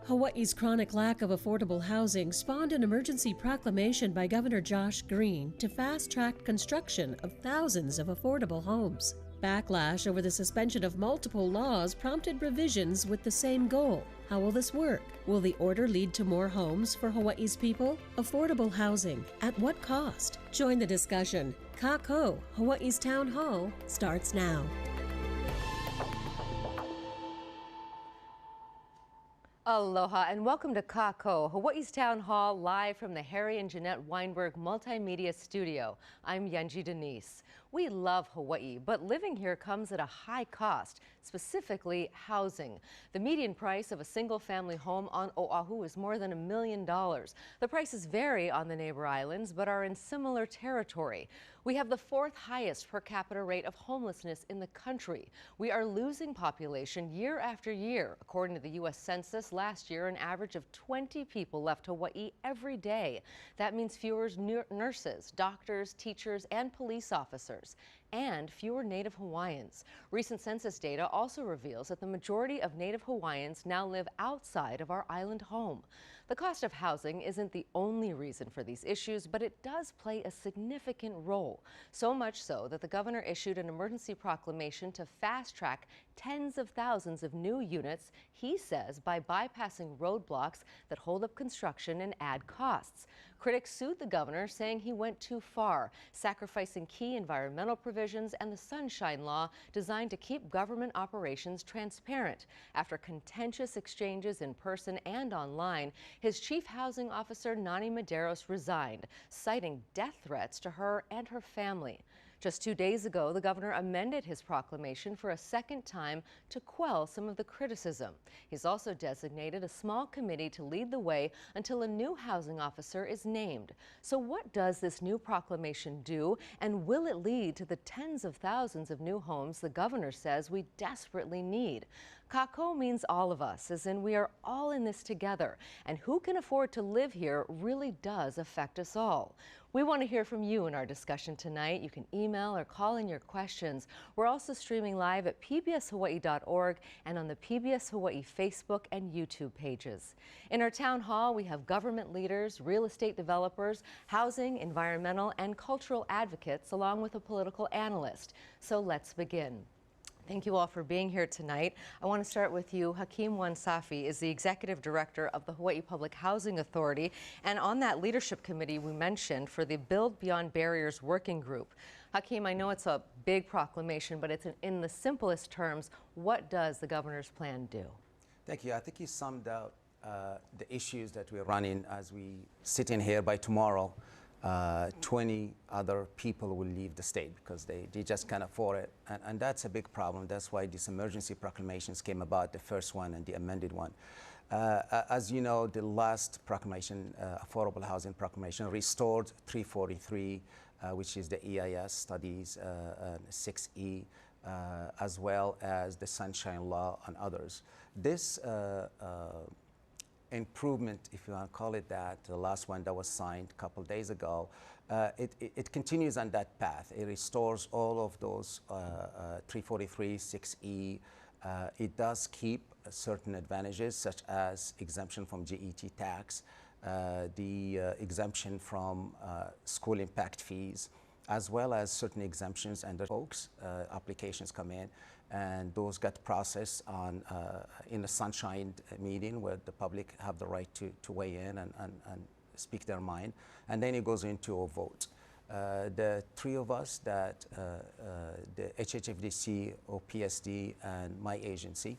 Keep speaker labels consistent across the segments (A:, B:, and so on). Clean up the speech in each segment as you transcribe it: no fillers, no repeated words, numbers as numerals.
A: Hawaii's chronic lack of affordable housing spawned an emergency proclamation by Governor Josh Green to fast-track construction of thousands of affordable homes. Backlash over the suspension of multiple laws prompted revisions with the same goal. How will this work? Will the order lead to more homes for Hawaii's people? Affordable housing. At what cost? Join the discussion. KΑKOU, Hawaii's Town Hall, starts now.
B: Aloha and welcome to KAKOU, Hawaii's Town Hall, live from the Harry and Jeanette Weinberg Multimedia Studio. I'm Yanji Denise. We love Hawaii, but living here comes at a high cost, specifically housing. The median price of a single-family home on Oahu is more than $1 million. The prices vary on the neighbor islands, but are in similar territory. We have the fourth highest per capita rate of homelessness in the country. We are losing population year after year. According to the U.S. Census, last year, an average of 20 people left Hawaii every day. That means fewer nurses, doctors, teachers, and police officers, and fewer Native Hawaiians. Recent census data also reveals that the majority of Native Hawaiians now live outside of our island home. The cost of housing isn't the only reason for these issues, but it does play a significant role. So much so that the governor issued an emergency proclamation to fast-track tens of thousands of new units, he says, by bypassing roadblocks that hold up construction and add costs. Critics sued the governor, saying he went too far, sacrificing key environmental provisions and the Sunshine Law designed to keep government operations transparent. After contentious exchanges in person and online, his chief housing officer, Nani Medeiros, resigned, citing death threats to her and her family. Just 2 days ago, the governor amended his proclamation for a second time to quell some of the criticism. He's also designated a small committee to lead the way until a new housing officer is named. So what does this new proclamation do, and will it lead to the tens of thousands of new homes the governor says we desperately need? KAKOU means all of us, as in we are all in this together, and who can afford to live here really does affect us all. We want to hear from you in our discussion tonight. You can email or call in your questions. We're also streaming live at pbshawaii.org and on the PBS Hawaii Facebook and YouTube pages. In our town hall, we have government leaders, real estate developers, housing, environmental, and cultural advocates, along with a political analyst. So let's begin. Thank you all for being here tonight. I want to start with you. Hakeem Wansafi is the Executive Director of the Hawaii Public Housing Authority, and on that leadership committee we mentioned for the Build Beyond Barriers Working Group. Hakeem, I know it's a big proclamation, but it's in the simplest terms, what does the governor's plan do?
C: Thank you. I think you summed out the issues that we're running as we sit in here. By tomorrow, 20 other people will leave the state because they just can't afford it. And that's a big problem. That's why these emergency proclamations came about, the first one and the amended one. As you know, the last proclamation, Affordable Housing Proclamation, restored 343, which is the EIS studies, 6E, as well as the Sunshine Law and others. This improvement, if you want to call it that, the last one that was signed a couple days ago, it continues on that path. It restores all of those 343, 6E. It does keep certain advantages, such as exemption from GET tax, the exemption from school impact fees, as well as certain exemptions, and the folks applications come in, and those get processed on in a sunshine meeting where the public have the right to weigh in and speak their mind, and then it goes into a vote. The three of us, that the HHFDC, OPSD, and my agency,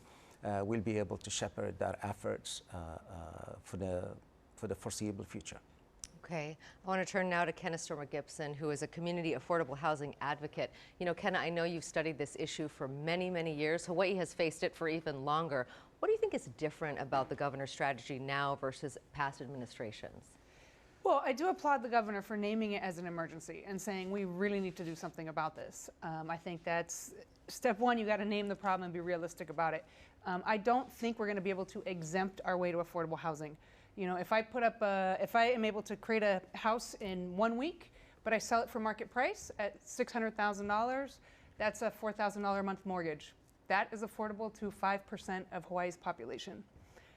C: will be able to shepherd their efforts for the foreseeable future.
B: Okay, I want to turn now to Kenna Stormer-Gibson, who is a community affordable housing advocate. You know, Kenna, I know you've studied this issue for many, many years. Hawaii has faced it for even longer. What do you think is different about the governor's strategy now versus past administrations?
D: Well, I do applaud the governor for naming it as an emergency and saying we really need to do something about this. I think that's step one. You got to name the problem and be realistic about it. I don't think we're going to be able to exempt our way to affordable housing. You know, if I am able to create a house in 1 week, but I sell it for market price at $600,000, that's a $4,000 a month mortgage. That is affordable to 5% of Hawaii's population.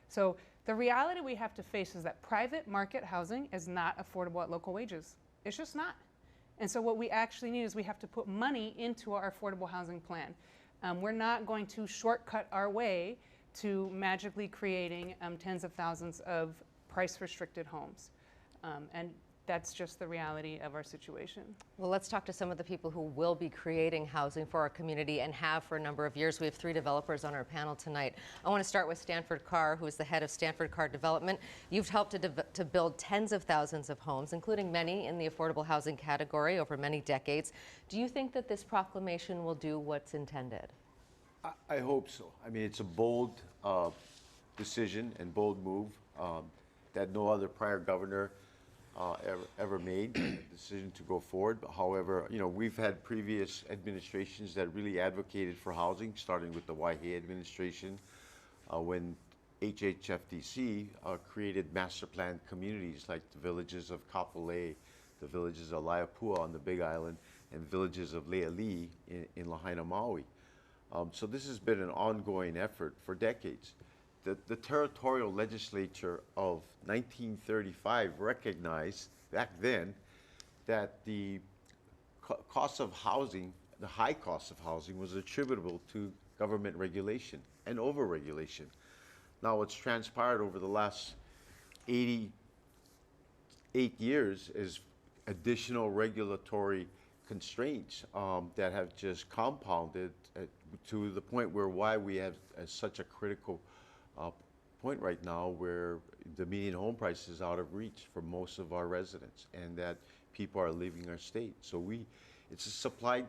D: So the reality we have to face is that private market housing is not affordable at local wages. It's just not. And so what we actually need is we have to put money into our affordable housing plan. We're not going to shortcut our way to magically creating tens of thousands of price-restricted homes. And that's just the reality of our situation.
B: Well, let's talk to some of the people who will be creating housing for our community and have for a number of years. We have 3 developers on our panel tonight. I want to start with Stanford Carr, who is the head of Stanford Carr Development. You've helped to build tens of thousands of homes, including many in the affordable housing category over many decades. Do you think that this proclamation will do what's intended?
E: I hope so. I mean, it's a bold decision and bold move that no other prior governor ever made a decision to go forward. But however, you know, we've had previous administrations that really advocated for housing, starting with the Waihe administration, when HHFDC created master planned communities like the villages of Kapolei, the villages of Laiapua on the Big Island, and villages of Leali in Lahaina, Maui. So this has been an ongoing effort for decades. The territorial legislature of 1935 recognized back then that the cost of housing, the high cost of housing, was attributable to government regulation and overregulation. Now what's transpired over the last 88 years is additional regulatory constraints that have just compounded to the point why we have such a critical point right now where the median home price is out of reach for most of our residents, and that people are leaving our state. So it's a supply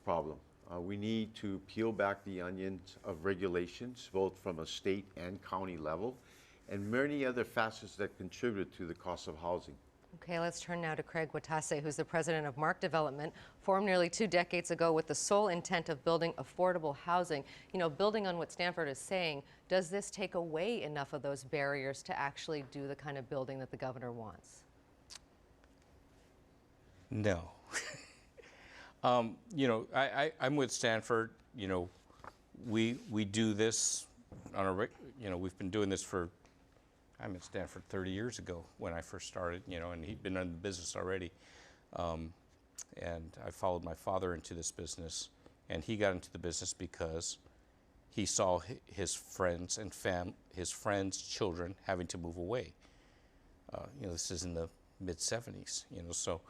E: problem. We need to peel back the onions of regulations, both from a state and county level, and many other facets that contribute to the cost of housing.
B: Okay, let's turn now to Craig Watase, who's the president of Mark Development, formed nearly 2 decades ago with the sole intent of building affordable housing. You know, building on what Stanford is saying, does this take away enough of those barriers to actually do the kind of building that the governor wants?
F: No. You know, I'm with Stanford. You know, we do this on a, you know, we've been doing this for, I'm at Stanford 30 years ago when I first started, you know, and he'd been in the business already. And I followed my father into this business, and he got into the business because he saw his friends and his friends' children having to move away. You know, this is in the mid-70s, you know, so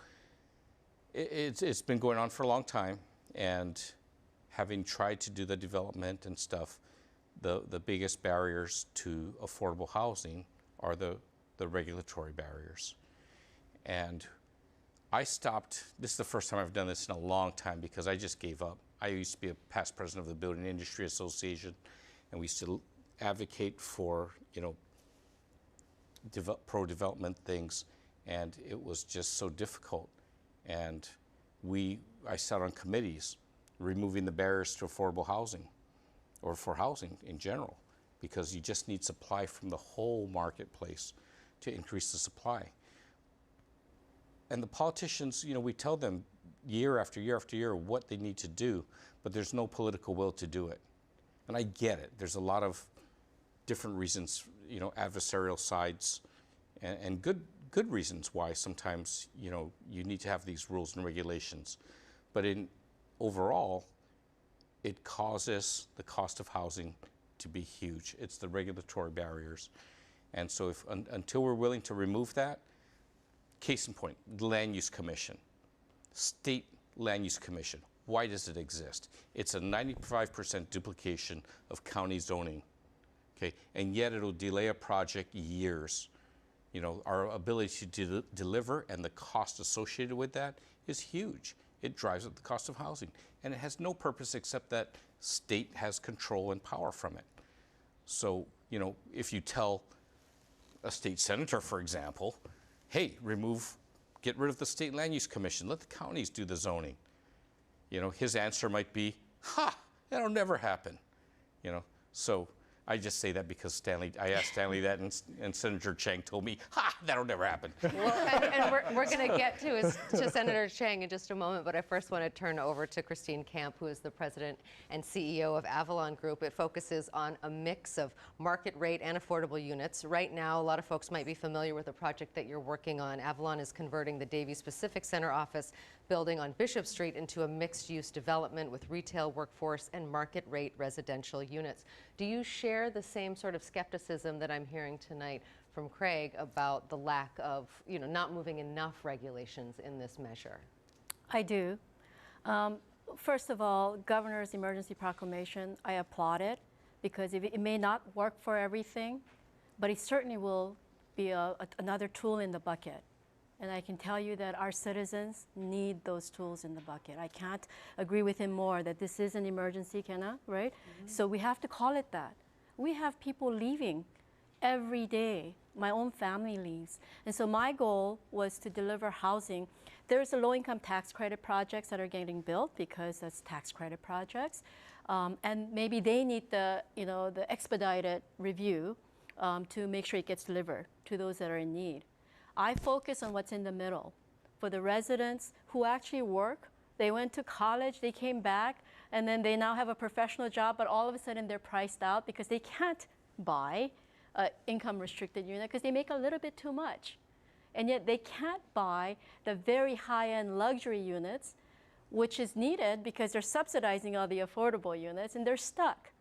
F: it's been going on for a long time, and having tried to do the development and stuff, the biggest barriers to affordable housing are the regulatory barriers. And I stopped, this is the first time I've done this in a long time because I just gave up. I used to be a past president of the Building Industry Association, and we used to advocate for, you know, pro-development things, and it was just so difficult. And I sat on committees removing the barriers to affordable housing, or for housing in general, because you just need supply from the whole marketplace to increase the supply. And the politicians, you know, we tell them year after year after year what they need to do, but there's no political will to do it. And I get it. There's a lot of different reasons, you know, adversarial sides, and good reasons why sometimes, you know, you need to have these rules and regulations. But overall, it causes the cost of housing to be huge. It's the regulatory barriers. And so until we're willing to remove that, case in point, the Land Use Commission, State Land Use Commission. Why does it exist? It's a 95% duplication of county zoning, okay? And yet it'll delay a project years. You know, our ability to deliver and the cost associated with that is huge. It drives up the cost of housing, and it has no purpose except that state has control and power from it. So, you know, if you tell a state senator, for example, hey, get rid of the State Land Use Commission, let the counties do the zoning. You know, his answer might be, ha, that'll never happen. You know, so I just say that because I asked Stanley that, and Senator Chang told me, "Ha, that'll never happen."
B: Well, and we're going to get to Senator Chang in just a moment, but I first want to turn over to Christine Camp, who is the president and CEO of Avalon Group. It focuses on a mix of market rate and affordable units. Right now, a lot of folks might be familiar with the project that you're working on. Avalon is converting the Davies Pacific Center office building on Bishop Street into a mixed-use development with retail, workforce, and market-rate residential units. Do you share the same sort of skepticism that I'm hearing tonight from Craig about the lack of, not moving enough regulations in this measure?
G: I do. First of all, Governor's emergency proclamation, I applaud it because it may not work for everything, but it certainly will be another tool in the bucket. And I can tell you that our citizens need those tools in the bucket. I can't agree with him more that this is an emergency, Kenna, right? Mm-hmm. So we have to call it that. We have people leaving every day. My own family leaves. And so my goal was to deliver housing. There's a low-income tax credit projects that are getting built because that's tax credit projects. And maybe they need the expedited review to make sure it gets delivered to those that are in need. I focus on what's in the middle. For the residents who actually work, they went to college, they came back, and then they now have a professional job, but all of a sudden they're priced out because they can't buy an income-restricted unit because they make a little bit too much. And yet they can't buy the very high-end luxury units, which is needed because they're subsidizing all the affordable units, and they're stuck.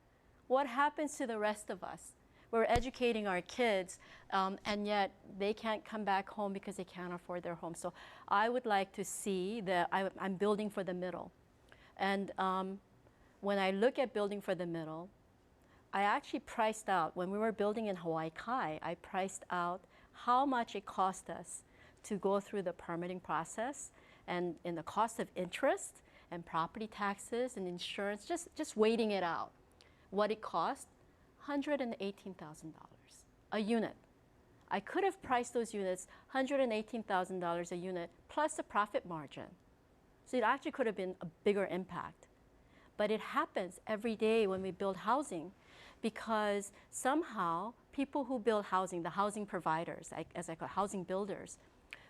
G: What happens to the rest of us? We're educating our kids, and yet they can't come back home because they can't afford their home. So I would like to see that I'm building for the middle. And when I look at building for the middle, I actually priced out, when we were building in Hawaiʻi, I priced out how much it cost us to go through the permitting process and in the cost of interest and property taxes and insurance, just waiting it out. What it cost? $118,000 a unit. I could have priced those units $118,000 a unit plus a profit margin. So it actually could have been a bigger impact. But it happens every day when we build housing because somehow people who build housing, the housing providers, as I call housing builders,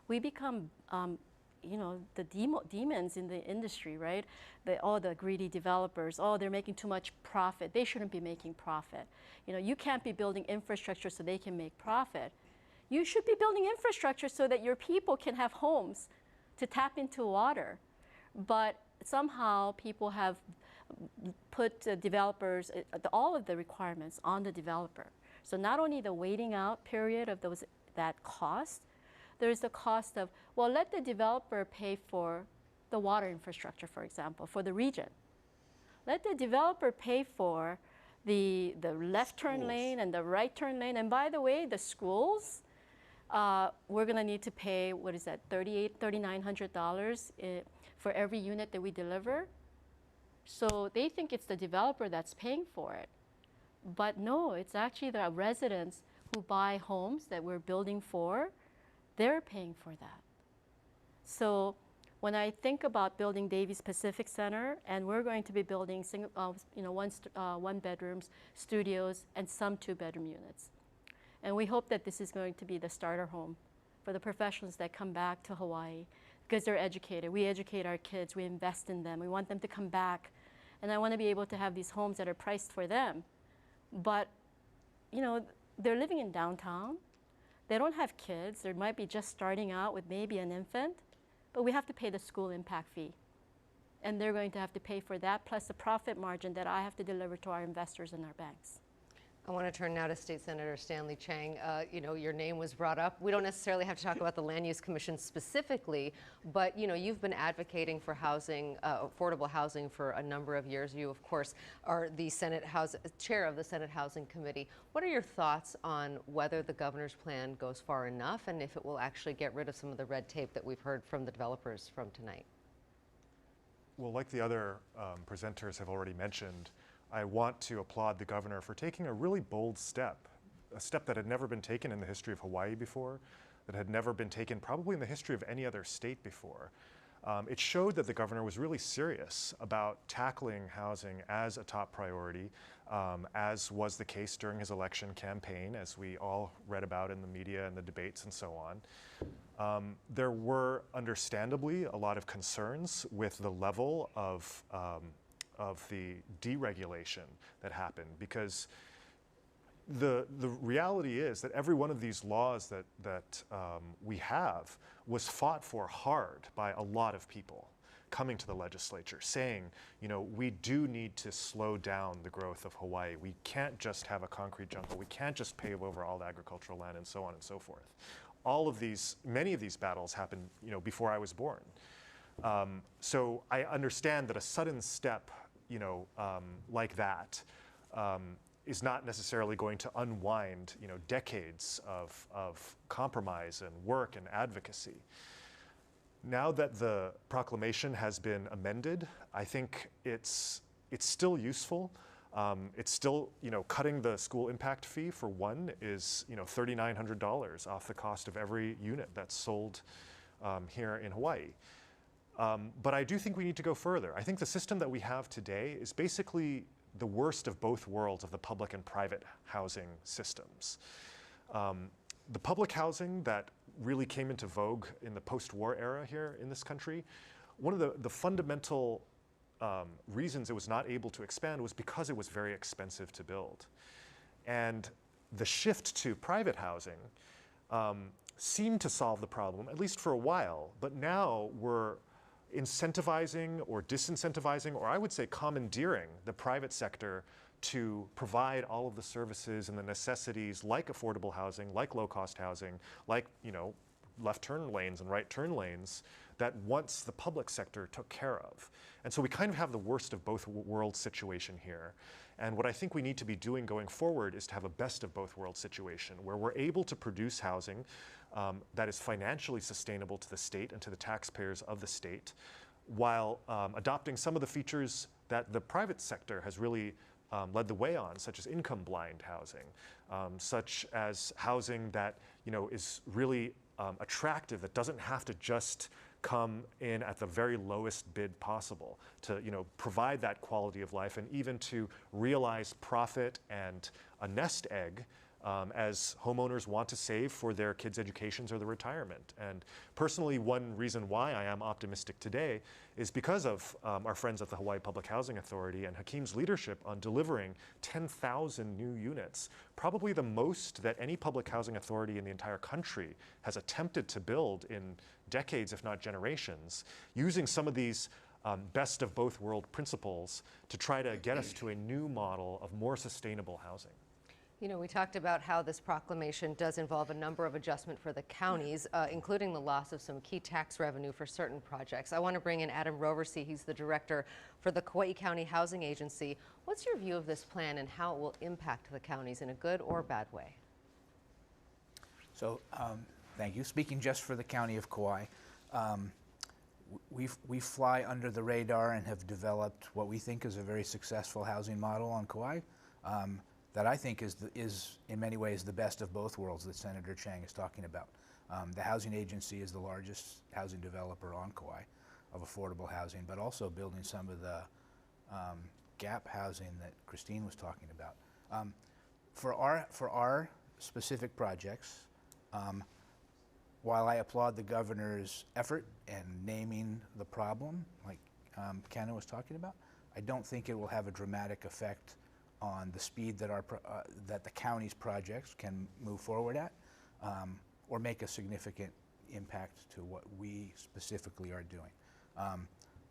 G: we become the demons in the industry, right? All the greedy developers, they're making too much profit. They shouldn't be making profit. You can't be building infrastructure so they can make profit. You should be building infrastructure so that your people can have homes to tap into water. But somehow people have put developers, all of the requirements on the developer. So not only the waiting out period of that cost, there's the cost of, well, let the developer pay for the water infrastructure, for example, for the region. Let the developer pay for the left turn lane and the right turn lane. And by the way, the schools, we're going to need to pay, what is that, $3,900 for every unit that we deliver. So they think it's the developer that's paying for it. But no, it's actually the residents who buy homes that we're building for. They're paying for that. So when I think about building Davies Pacific Center, and we're going to be building one bedrooms, studios, and some 2-bedroom units. And we hope that this is going to be the starter home for the professionals that come back to Hawaii because they're educated. We educate our kids, we invest in them, we want them to come back. And I want to be able to have these homes that are priced for them. But, they're living in downtown. They don't have kids. They might be just starting out with maybe an infant, but we have to pay the school impact fee. And they're going to have to pay for that, plus the profit margin that I have to deliver to our investors and our banks.
B: I want to turn now to State Senator Stanley Chang. Your name was brought up. We don't necessarily have to talk about the Land Use Commission specifically, but you've been advocating for housing, affordable housing for a number of years. You, of course, are the chair of the Senate Housing Committee. What are your thoughts on whether the governor's plan goes far enough and if it will actually get rid of some of the red tape that we've heard from the developers from tonight?
H: Well, like the other presenters have already mentioned, I want to applaud the governor for taking a really bold step, a step that had never been taken in the history of Hawaii before, that had never been taken probably in the history of any other state before. It showed that the governor was really serious about tackling housing as a top priority, as was the case during his election campaign, as we all read about in the media and the debates and so on. There were understandably a lot of concerns with the level of the deregulation that happened, because the reality is that every one of these laws that we have was fought for hard by a lot of people coming to the legislature saying, you know, we do need to slow down the growth of Hawaii. We can't just have a concrete jungle. We can't just pave over all the agricultural land and so on and so forth. All of these, many of these battles happened, you know, before I was born. So I understand that a sudden step, you know, like that is not necessarily going to unwind, you know, decades of compromise and work and advocacy. Now that the proclamation has been amended, I think it's still useful. It's still, you know, cutting the school impact fee for one is, you know, $3,900 off the cost of every unit that's sold here in Hawaii. But I do think we need to go further. I think the system that we have today is basically the worst of both worlds of the public and private housing systems. The public housing that really came into vogue in the post-war era here in this country, one of the fundamental reasons it was not able to expand was because it was very expensive to build. And the shift to private housing seemed to solve the problem, at least for a while, but now we're incentivizing or disincentivizing, or I would say commandeering the private sector to provide all of the services and the necessities like affordable housing, like low-cost housing, like, you know, left turn lanes and right turn lanes that once the public sector took care of. And so we kind of have the worst of both worlds situation here. And what I think we need to be doing going forward is to have a best of both worlds situation where we're able to produce housing that is financially sustainable to the state and to the taxpayers of the state, while adopting some of the features that the private sector has really led the way on, such as income-blind housing, such as housing that, you know, is really attractive, that doesn't have to just come in at the very lowest bid possible, to, you know, provide that quality of life and even to realize profit and a nest egg as homeowners want to save for their kids' educations or their retirement. And personally, one reason why I am optimistic today is because of our friends at the Hawaii Public Housing Authority and Hakeem's leadership on delivering 10,000 new units, probably the most that any public housing authority in the entire country has attempted to build in decades, if not generations, using some of these best of both world principles to try to get us to a new model of more sustainable housing.
B: You know, we talked about how this proclamation does involve a number of adjustments for the counties, including the loss of some key tax revenue for certain projects. I want to bring in Adam Roversey. He's the director for the Kauai County Housing Agency. What's your view of this plan and how it will impact the counties in a good or bad way?
I: So, thank you. Speaking just for the County of Kauai, we fly under the radar and have developed what we think is a very successful housing model on Kauai. That I think is in many ways the best of both worlds that Senator Chang is talking about. The housing agency is the largest housing developer on Kauai of affordable housing, but also building some of the gap housing that Christine was talking about. For our specific projects, while I applaud the governor's effort in naming the problem, like Kenna was talking about, I don't think it will have a dramatic effect on the speed that that the county's projects can move forward at, or make a significant impact to what we specifically are doing.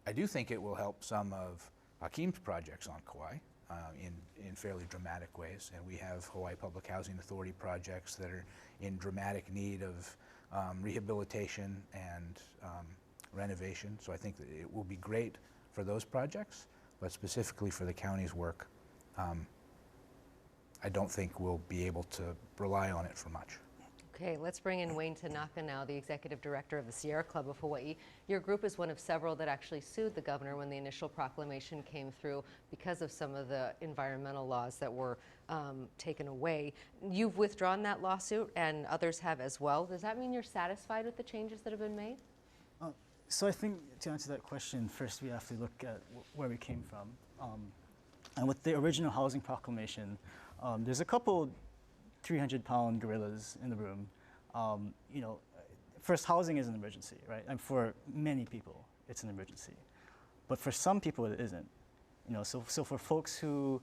I: I do think it will help some of Hakeem's projects on Kauai in fairly dramatic ways, and we have Hawaii Public Housing Authority projects that are in dramatic need of rehabilitation and renovation. So I think that it will be great for those projects, but specifically for the county's work, I don't think we'll be able to rely on it for much.
B: Okay, let's bring in Wayne Tanaka now, the executive director of the Sierra Club of Hawaii. Your group is one of several that actually sued the governor when the initial proclamation came through because of some of the environmental laws that were taken away. You've withdrawn that lawsuit and others have as well. Does that mean you're satisfied with the changes that have been made?
J: So I think to answer that question, first we have to look at where we came from. And with the original housing proclamation, there's a couple 300-pound gorillas in the room. You know, first, housing is an emergency, right? And for many people, it's an emergency. But for some people, it isn't. You know, so for folks who,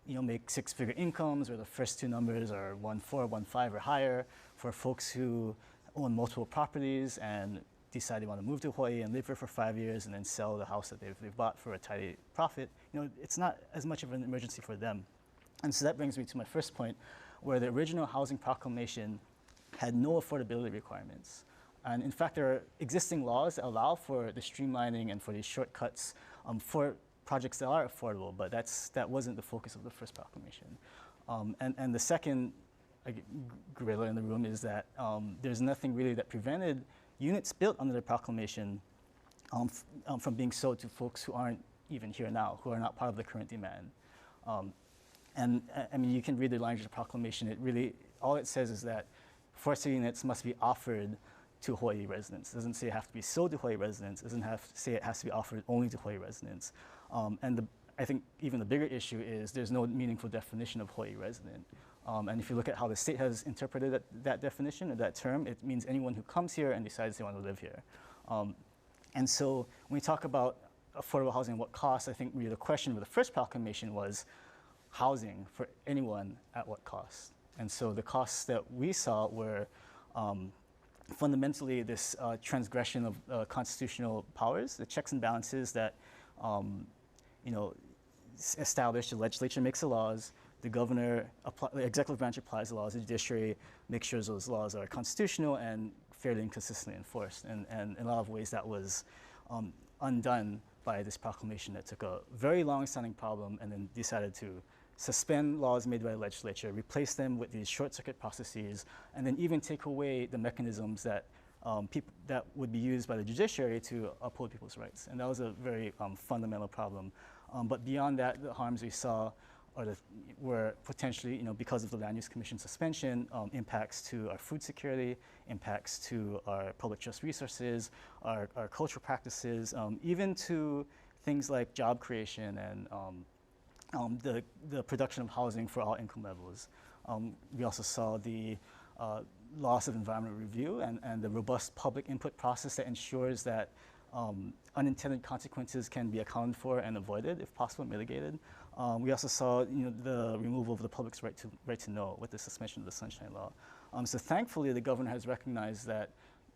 J: you know, make six-figure incomes, or the first two numbers are 1.4, 1.5 or higher, for folks who own multiple properties and decide they want to move to Hawaii and live here for 5 years and then sell the house that they've bought for a tidy profit, you know, it's not as much of an emergency for them. And so that brings me to my first point, where the original housing proclamation had no affordability requirements. And in fact, there are existing laws that allow for the streamlining and for these shortcuts for projects that are affordable, but that wasn't the focus of the first proclamation. And the second gorilla in the room is that there's nothing really that prevented units built under the proclamation from being sold to folks who aren't even here now, who are not part of the current demand. And I mean, you can read the language of the proclamation. It really, all it says is that forestry units must be offered to Hawaii residents. It doesn't say it has to be sold to Hawaii residents. It doesn't have to say it has to be offered only to Hawaii residents. I think even the bigger issue is there's no meaningful definition of Hawaii resident. And if you look at how the state has interpreted that definition or that term, it means anyone who comes here and decides they want to live here. And so when we talk about affordable housing and what costs, I think really the question with the first proclamation was housing for anyone at what cost. And so the costs that we saw were fundamentally this transgression of constitutional powers, the checks and balances that you know, established. The legislature makes the laws, the governor, the executive branch applies the laws, the judiciary makes sure those laws are constitutional and fairly and consistently enforced. And in a lot of ways that was undone by this proclamation that took a very long-standing problem and then decided to suspend laws made by the legislature, replace them with these short-circuit processes, and then even take away the mechanisms that that would be used by the judiciary to uphold people's rights. And that was a very fundamental problem. But beyond that, the harms we saw were potentially, you know, because of the Land Use Commission suspension, impacts to our food security, impacts to our public trust resources, our cultural practices, even to things like job creation and the production of housing for all income levels. We also saw the loss of environmental review and the robust public input process that ensures that unintended consequences can be accounted for and avoided, if possible, mitigated. We also saw, you know, the removal of the public's right to know with the suspension of the Sunshine Law. So thankfully, the governor has recognized that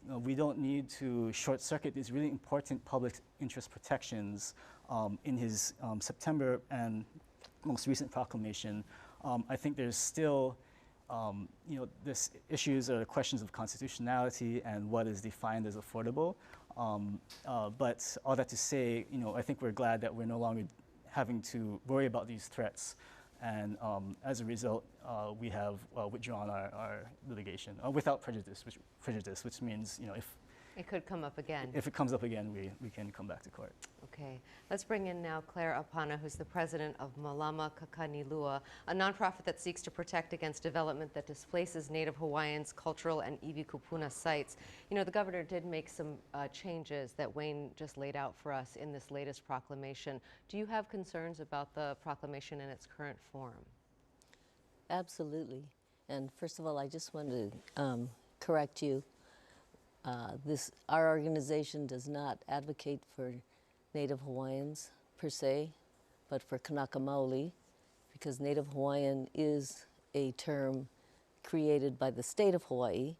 J: we don't need to short circuit these really important public interest protections in his September and most recent proclamation. I think there's still, you know, this issues are questions of constitutionality and what is defined as affordable. But all that to say, you know, I think we're glad that we're no longer having to worry about these threats. And as a result, we have withdrawn our litigation without prejudice, which means, you know, if
B: it could come up again.
J: If it comes up again, we can come back to court.
B: Okay. Let's bring in now Claire Apana, who's the president of Malama Kakanilua, a nonprofit that seeks to protect against development that displaces Native Hawaiians' cultural and iwi kupuna sites. You know, the governor did make some changes that Wayne just laid out for us in this latest proclamation. Do you have concerns about the proclamation in its current form?
K: Absolutely. And first of all, I just want to correct you. Our organization does not advocate for Native Hawaiians per se, but for Kanaka Maoli, because Native Hawaiian is a term created by the state of Hawaii,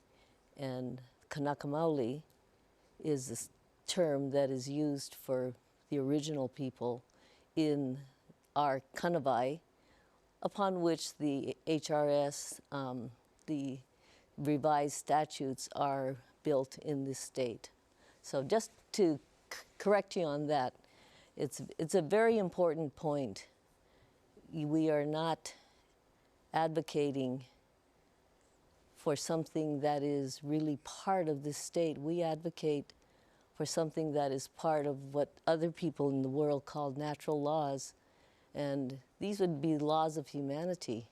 K: and Kanaka Maoli is a term that is used for the original people in our kanawai, upon which the HRS, the revised statutes are built in this state. So just to correct you on that, it's a very important point. We are not advocating for something that is really part of this state. We advocate for something that is part of what other people in the world call natural laws, and these would be laws of humanity.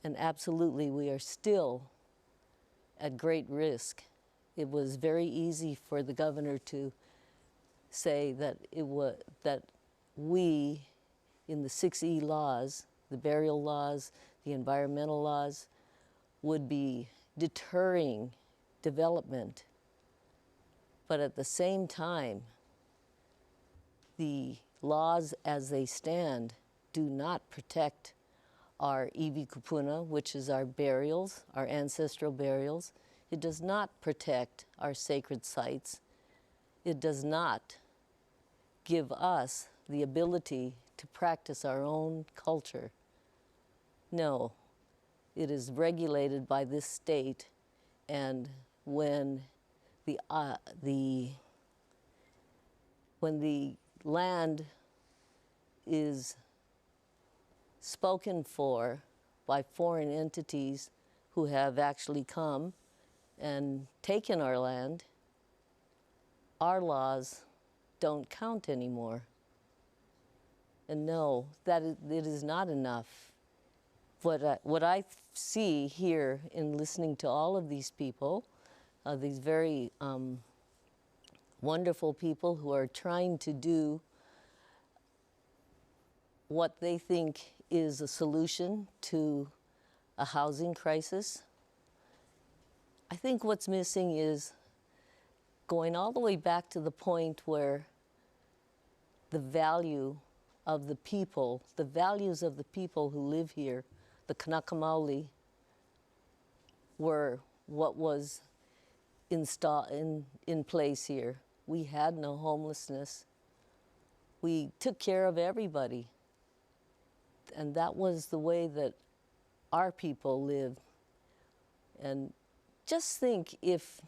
K: And absolutely, we are still at great risk. It was very easy for the governor to say that that we in the 6E laws, the burial laws, the environmental laws, would be deterring development. But at the same time, the laws as they stand do not protect our iwi kupuna, which is our burials, our ancestral burials. It does not protect our sacred sites. It does not give us the ability to practice our own culture. No, it is regulated by this state, and when the land is spoken for by foreign entities who have actually come and taken our land, our laws don't count anymore. And no, it is not enough. What I see here in listening to all of these people, these very wonderful people who are trying to do what they think is a solution to a housing crisis. I think what's missing is going all the way back to the point where the value of the people, the values of the people who live here, the Kanaka Maoli, were what was in place here. We had no homelessness. We took care of everybody. And that was the way that our people lived. And just think if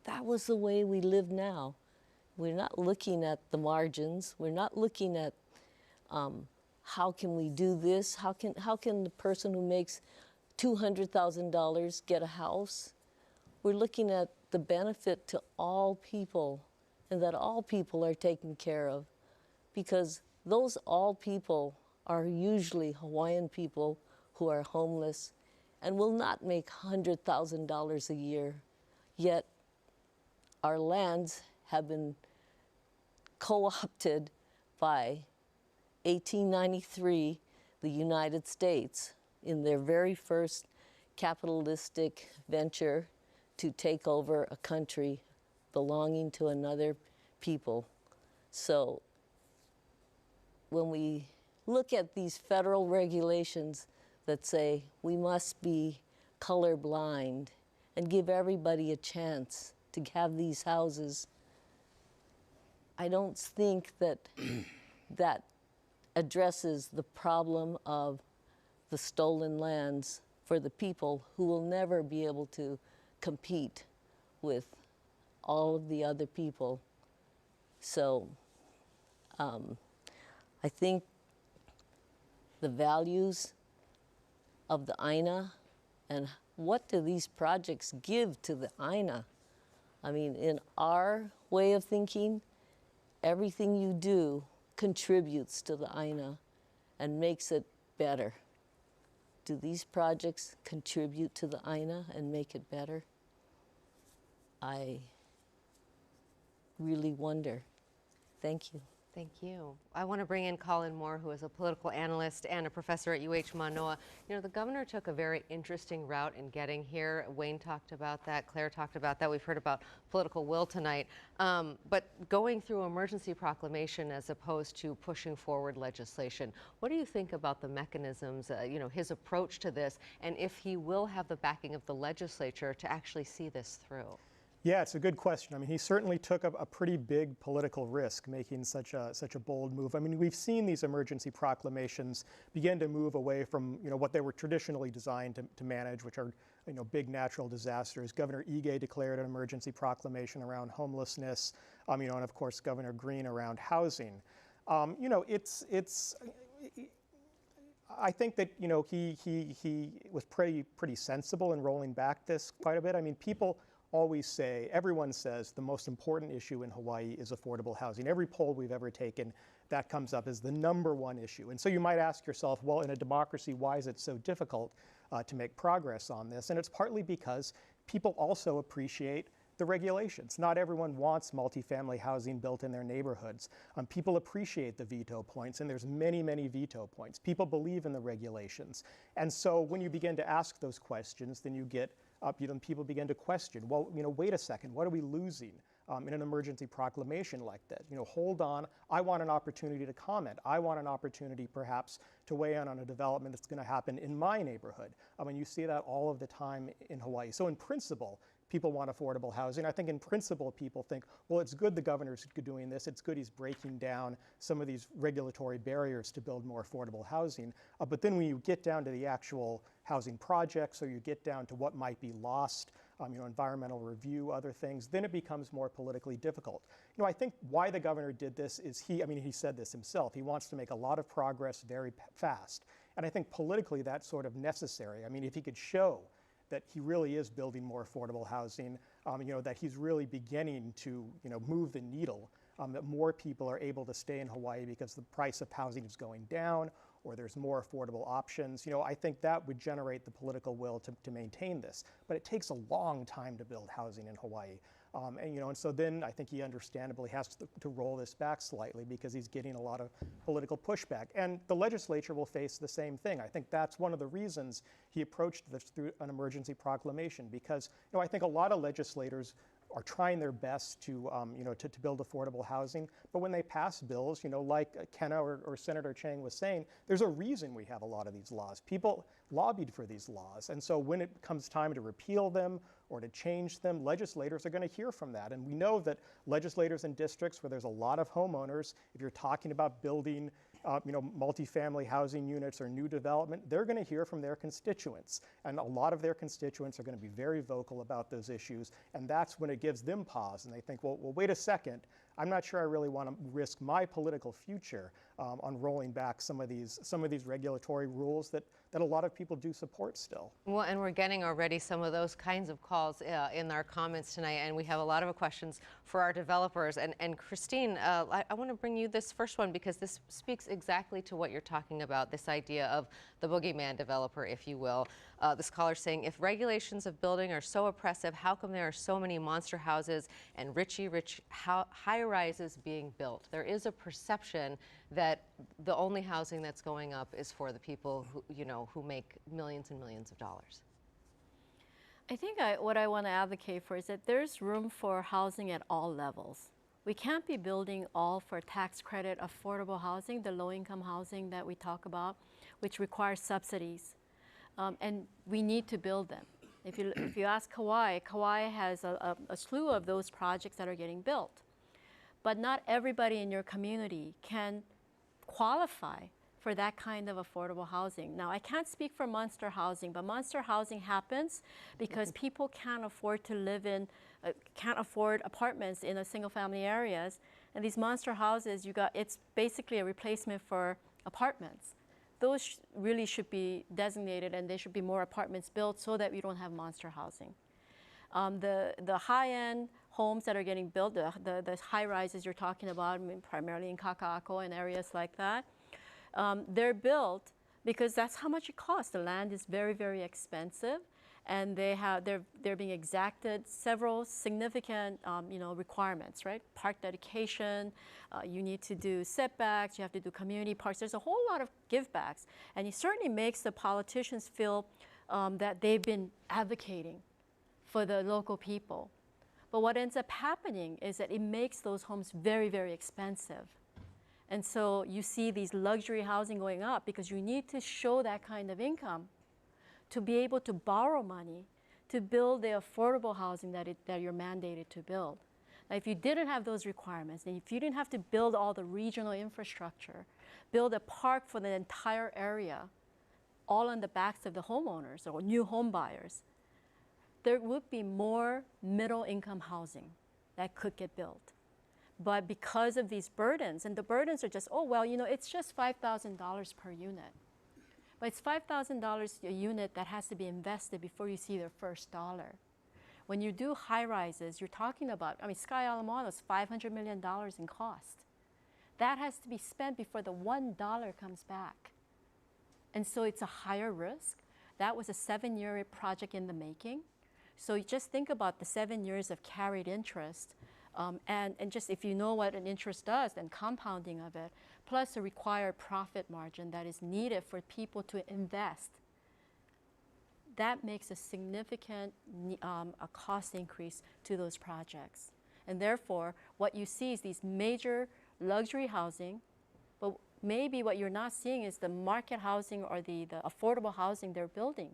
K: that was the way we live now. We're not looking at the margins. We're not looking at how can we do this? How can the person who makes $200,000 get a house? We're looking at the benefit to all people, and that all people are taken care of, because those all people are usually Hawaiian people who are homeless and will not make $100,000 a year. Yet our lands have been co-opted by 1893, the United States, in their very first capitalistic venture to take over a country belonging to another people. So when we look at these federal regulations that say we must be colorblind and give everybody a chance to have these houses, I don't think that that addresses the problem of the stolen lands for the people who will never be able to compete with all of the other people. So I think the values of the Aina and what do these projects give to the Aina? I mean, in our way of thinking, everything you do contributes to the Aina and makes it better. Do these projects contribute to the Aina and make it better? I really wonder. Thank you.
B: Thank you. I want to bring in Colin Moore, who is a political analyst and a professor at UH Manoa. You know, the governor took a very interesting route in getting here. Wayne talked about that. Claire talked about that. We've heard about political will tonight. But going through emergency proclamation as opposed to pushing forward legislation, what do you think about the mechanisms, you know, his approach to this, and if he will have the backing of the legislature to actually see this through?
L: Yeah, it's a good question. I mean, he certainly took a pretty big political risk making such a bold move. I mean, we've seen these emergency proclamations begin to move away from, you know, what they were traditionally designed to manage, which are, you know, big natural disasters. Governor Ige declared an emergency proclamation around homelessness, you know, and of course Governor Green around housing. You know, I think that, you know, he was pretty sensible in rolling back this quite a bit. I mean, people always say, everyone says, the most important issue in Hawaii is affordable housing. Every poll we've ever taken, that comes up as the #1 issue. And so you might ask yourself, well, in a democracy, why is it so difficult to make progress on this? And it's partly because people also appreciate the regulations. Not everyone wants multifamily housing built in their neighborhoods. People appreciate the veto points, and there's many, many veto points. People believe in the regulations. And so when you begin to ask those questions, then you get people begin to question, well, wait a second, what are we losing in an emergency proclamation like that? Hold on, I want an opportunity to comment. I want an opportunity perhaps to weigh in on a development that's going to happen in my neighborhood. You see that all of the time in Hawaii. So in principle, people want affordable housing. I think in principle, people think, well, it's good the governor's doing this. It's good he's breaking down some of these regulatory barriers to build more affordable housing. But then when you get down to the actual housing projects, or you get down to what might be lost, environmental review, other things, then it becomes more politically difficult. I think why the governor did this is he said this himself. He wants to make a lot of progress very fast. And I think politically that's sort of necessary. If he could show that he really is building more affordable housing, that he's really beginning to, move the needle, that more people are able to stay in Hawaii because the price of housing is going down, or there's more affordable options. I think that would generate the political will to maintain this. But it takes a long time to build housing in Hawaii. And so then I think he understandably has to roll this back slightly because he's getting a lot of political pushback. And the legislature will face the same thing. I think that's one of the reasons he approached this through an emergency proclamation, because I think a lot of legislators are trying their best to build affordable housing. But when they pass bills, like Kenna or Senator Chang was saying, there's a reason we have a lot of these laws. People lobbied for these laws. And so when it comes time to repeal them or to change them, legislators are going to hear from that. And we know that legislators in districts where there's a lot of homeowners, if you're talking about building multifamily housing units or new development, they're going to hear from their constituents. And a lot of their constituents are going to be very vocal about those issues. And that's when it gives them pause. And they think, well, wait a second. I'm not sure I really want to risk my political future on rolling back some of these regulatory rules that a lot of people do support still.
B: Well, and we're getting already some of those kinds of calls in our comments tonight, and we have a lot of questions for our developers. And Christine, I want to bring you this first one because this speaks exactly to what you're talking about, this idea of the boogeyman developer, if you will. This caller saying, if regulations of building are so oppressive, how come there are so many monster houses and rich high-rises being built? There is a perception that the only housing that's going up is for the people who make millions and millions of dollars.
G: I think what I want to advocate for is that there's room for housing at all levels. We can't be building all for tax credit affordable housing, the low-income housing that we talk about, which requires subsidies. And we need to build them. If you ask KAUI has a slew of those projects that are getting built. But not everybody in your community can qualify for that kind of affordable housing. Now, I can't speak for monster housing, but monster housing happens because people can't afford to live in, can't afford apartments in a single-family areas. And these monster houses, it's basically a replacement for apartments. Those really should be designated, and there should be more apartments built so that we don't have monster housing. The high-end homes that are getting built, the high-rises you're talking about, primarily in KΑKOU and areas like that, they're built because that's how much it costs. The land is very, very expensive, and they're being exacted several significant requirements, right? Park dedication, you need to do setbacks, you have to do community parks. There's a whole lot of givebacks, and it certainly makes the politicians feel that they've been advocating for the local people. But what ends up happening is that it makes those homes very, very expensive. And so you see these luxury housing going up because you need to show that kind of income to be able to borrow money to build the affordable housing that you're mandated to build. Now, if you didn't have those requirements, and if you didn't have to build all the regional infrastructure, build a park for the entire area, all on the backs of the homeowners or new home buyers, there would be more middle-income housing that could get built. But because of these burdens, and the burdens are just, oh, well, it's just $5,000 per unit. But it's $5,000 a unit that has to be invested before you see their first dollar. When you do high-rises, you're talking about, Sky Alamano is $500 million in cost. That has to be spent before the $1 comes back. And so it's a higher risk. That was a 7-year project in the making. So you just think about the 7 years of carried interest, and just if you know what an interest does, then compounding of it, plus the required profit margin that is needed for people to invest, that makes a significant a cost increase to those projects. And therefore, what you see is these major luxury housing, but maybe what you're not seeing is the market housing or the affordable housing they're building.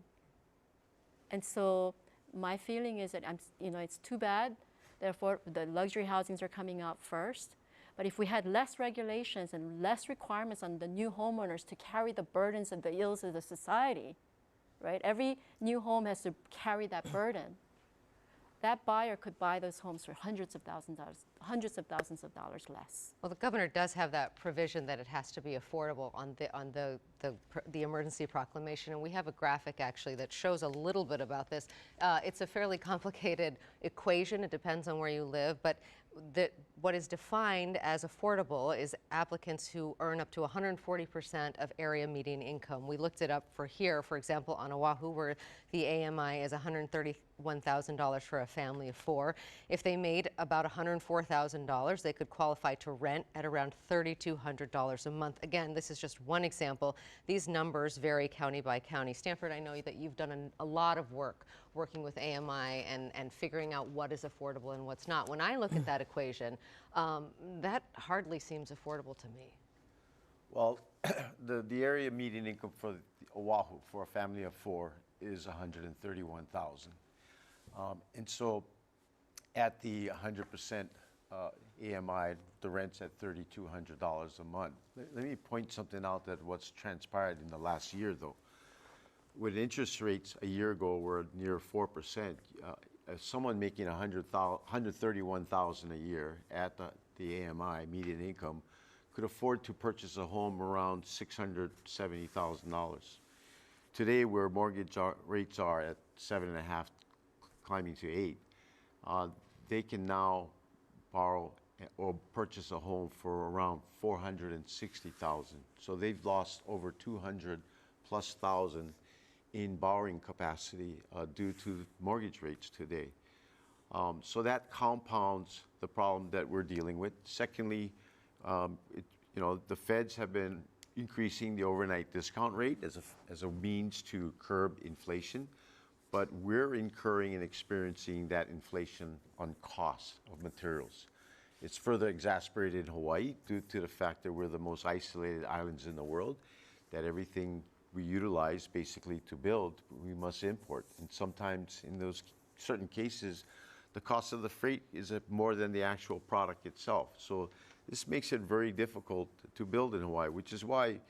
G: And so my feeling is that it's too bad. Therefore, the luxury housings are coming out first. But if we had less regulations and less requirements on the new homeowners to carry the burdens and the ills of the society, right? Every new home has to carry that burden. That buyer could buy those homes for hundreds of thousands of dollars less.
B: Well, the governor does have that provision that it has to be affordable on the emergency proclamation, and we have a graphic actually that shows a little bit about this. It's a fairly complicated equation. It depends on where you live, but what is defined as affordable is applicants who earn up to 140% of area median income. We looked it up for here, for example, on Oahu, where the AMI is $131,000 for a family of 4. If they made about $104,000, they could qualify to rent at around $3,200 a month. Again, this is just one example. These numbers vary county by county. Stanford, I know that you've done a lot of work working with AMI and figuring out what is affordable and what's not. When I look at that equation, that hardly seems affordable to me.
E: Well, the area median income for Oahu for a family of 4 is $131,000. And so at the 100% AMI, the rent's at $3,200 a month. Let me point something out that what's transpired in the last year, though. With interest rates a year ago were near 4%, someone making $131,000 a year at the AMI, median income, could afford to purchase a home around $670,000. Today, where mortgage rates are at 7.5, climbing to 8, they can now borrow or purchase a home for around $460,000. So they've lost over $200,000+ in borrowing capacity due to mortgage rates today. So that compounds the problem that we're dealing with. Secondly, the feds have been increasing the overnight discount rate as a means to curb inflation, but we're incurring and experiencing that inflation on costs of materials. It's further exacerbated in Hawaii due to the fact that we're the most isolated islands in the world, that everything we utilize basically to build, we must import. And sometimes in those certain cases, the cost of the freight is more than the actual product itself. So this makes it very difficult to build in Hawaii, which is why,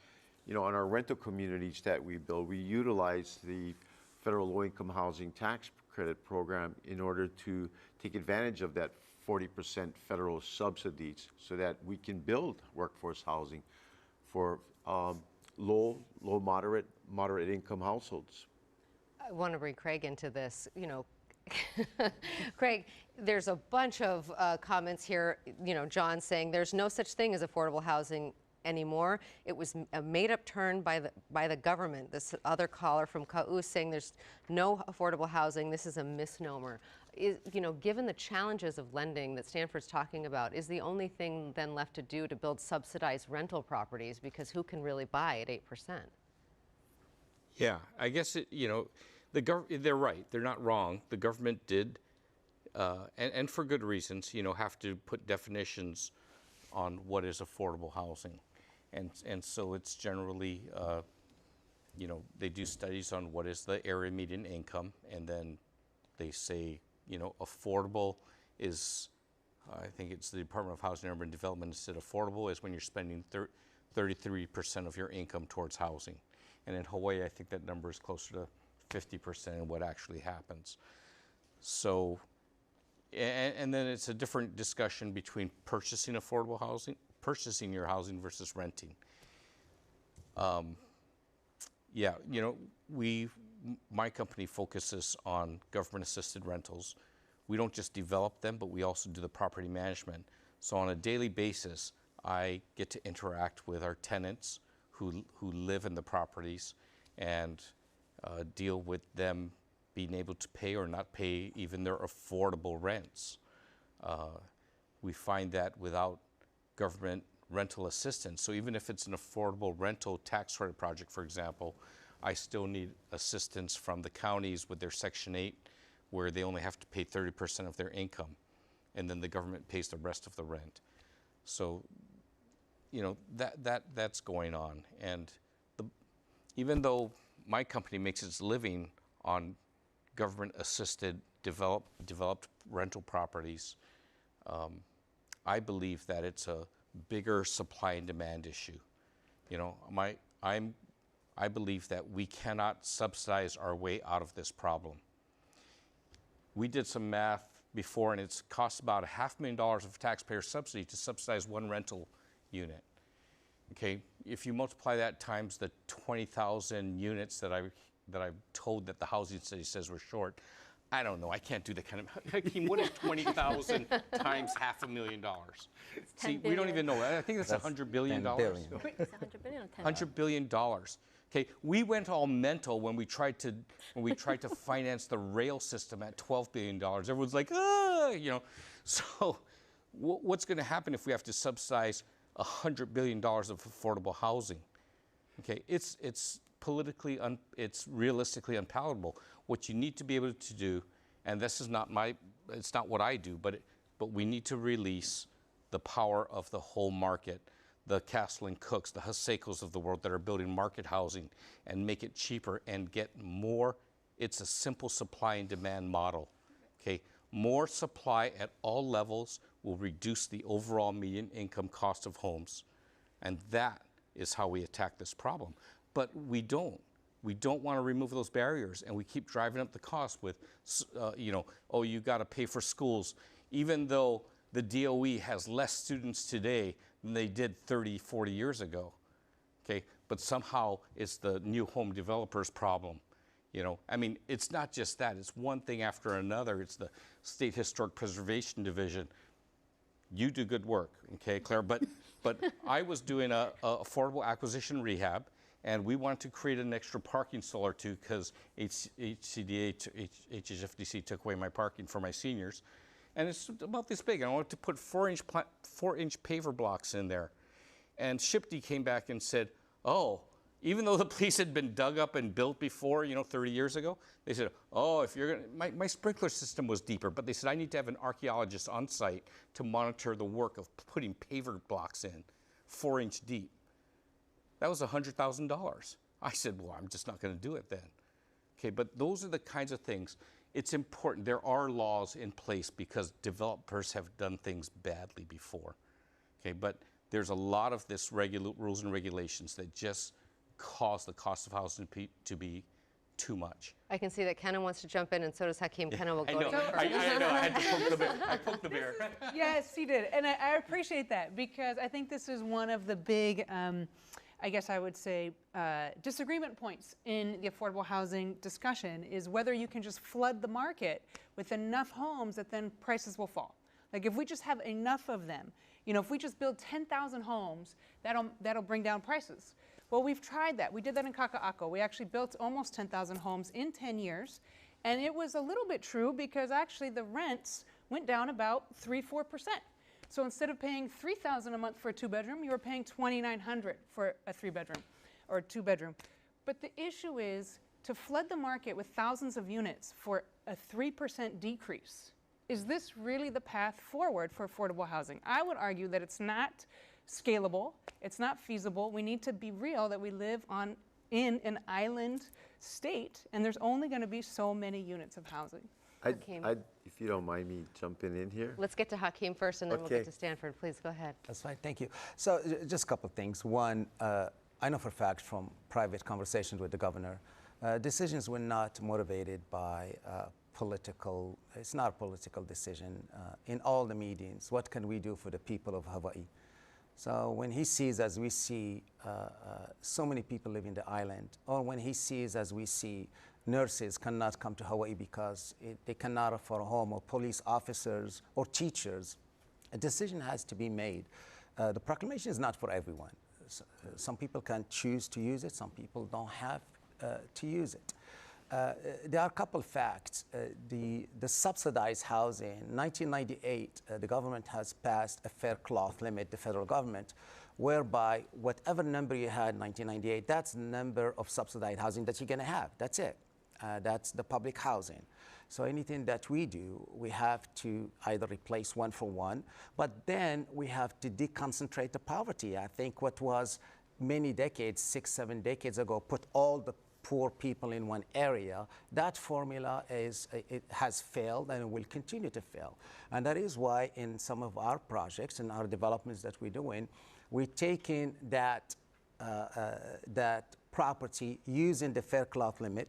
E: in our rental communities that we build, we utilize the federal low-income housing tax credit program in order to take advantage of that 40% federal subsidies so that we can build workforce housing for moderate income households.
B: I want to bring Craig into this. Craig, there's a bunch of comments here. John saying there's no such thing as affordable housing anymore. It was a made-up term by the government. This other caller from KΑʻOU saying there's no affordable housing. This is a misnomer. Given the challenges of lending that Stanford's talking about, is the only thing then left to do to build subsidized rental properties, because who can really buy at 8%?
F: Yeah, I guess they're right. They're not wrong. The government did, and for good reasons, have to put definitions on what is affordable housing. And so it's generally, they do studies on what is the area median income, and then they say, affordable is, I think it's the Department of Housing and Urban Development said affordable is when you're spending 33% of your income towards housing. And in Hawaii, I think that number is closer to 50% of what actually happens. So, and then it's a different discussion between purchasing affordable housing, purchasing your housing versus renting. My company focuses on government-assisted rentals. We don't just develop them, but we also do the property management. So on a daily basis, I get to interact with our tenants who live in the properties and deal with them being able to pay or not pay even their affordable rents. We find that without government rental assistance. So even if it's an affordable rental tax credit project, for example, I still need assistance from the counties with their Section 8, where they only have to pay 30% of their income, and then the government pays the rest of the rent. So, you know, that's going on. And even though my company makes its living on government-assisted developed rental properties, I believe that it's a bigger supply and demand issue. You know, I believe that we cannot subsidize our way out of this problem. We did some math before, and it's cost about $500,000 of taxpayer subsidy to subsidize one rental unit. Okay, if you multiply that times the 20,000 units that I've told that the housing study says we're short, I don't know. I can't do that kind of. Hakeem, what is 20,000 times $500,000? See, we don't even know. I think that's $100 billion.
G: It's 100 billion or 10
F: $100 billion. Okay, we went all mental when we tried to finance the rail system at $12 billion. Everyone's like, ah, you know. So, what's going to happen if we have to subsidize $100 billion of affordable housing? Okay, it's politically, it's realistically unpalatable. What you need to be able to do, and this is not it's not what I do, but we need to release the power of the whole market, the Castle and Cooks, the Hasekos of the world that are building market housing, and make it cheaper and get more. It's a simple supply and demand model. Okay, more supply at all levels will reduce the overall median income cost of homes, and that is how we attack this problem. But we don't. We don't want to remove those barriers, and we keep driving up the cost with, you know, oh, you got to pay for schools, even though the DOE has less students today than they did 30, 40 years ago. Okay, but somehow it's the new home developers problem. You know, I mean, it's not just that. It's one thing after another. It's the State Historic Preservation Division. You do good work, okay, Claire? But I was doing a affordable acquisition rehab, and we wanted to create an extra parking stall or two because HHFDC took away my parking for my seniors. And it's about this big. I wanted to put 4-inch paver blocks in there. And SHPD came back and said, oh, even though the place had been dug up and built before, you know, 30 years ago, they said, oh, if you're gonna, my sprinkler system was deeper, but they said I need to have an archaeologist on site to monitor the work of putting paver blocks in, 4-inch deep. That was $100,000. I said, well, I'm just not gonna do it then. Okay, but those are the kinds of things. It's important. There are laws in place because developers have done things badly before. Okay, but there's a lot of this rules and regulations that just cause the cost of housing to be too much.
B: I can see that Kenna wants to jump in, and so does Hakeem. Kenna will go to you first.
F: I know, I had to poke the bear. I poked the bear.
D: Yes, he did. And I appreciate that because I think this is one of the big, I guess I would say, disagreement points in the affordable housing discussion is whether you can just flood the market with enough homes that then prices will fall. Like if we just have enough of them, you know, if we just build 10,000 homes, that'll bring down prices. Well, we've tried that. We did that in KΑKOU. We actually built almost 10,000 homes in 10 years. And it was a little bit true because actually the rents went down about 3–4%. So instead of paying $3,000 a month for a 2-bedroom, you were paying $2,900 for a 3-bedroom or a 2-bedroom. But the issue is to flood the market with thousands of units for a 3% decrease. Is this really the path forward for affordable housing? I would argue that it's not scalable, it's not feasible. We need to be real that we live in an island state, and there's only going to be so many units of housing.
E: If you don't mind me jumping in here.
B: Let's get to Hakeem first, and then we'll get to Stanford. Please go ahead.
C: That's fine, thank you. So just a couple of things. One, I know for a fact from private conversations with the governor, decisions were not motivated by political, it's not a political decision. In all the meetings, what can we do for the people of Hawaii? So when he sees, as we see, so many people living the island, or when he sees, as we see, nurses cannot come to Hawaii because they cannot afford a home, or police officers or teachers, a decision has to be made. The proclamation is not for everyone. Some people can choose to use it, some people don't have to use it. There are a couple facts. The subsidized housing, 1998, the government has passed a fair cloth limit, the federal government, whereby whatever number you had in 1998, that's the number of subsidized housing that you're going to have. That's it. That's the public housing. So anything that we do, we have to either replace one for one, but then we have to deconcentrate the poverty. I think what was many decades, 6, 7 decades ago, put all the poor people in one area, that formula it has failed and it will continue to fail. And that is why in some of our projects and our developments that we're doing, we're taking that property using the fair cloth limit,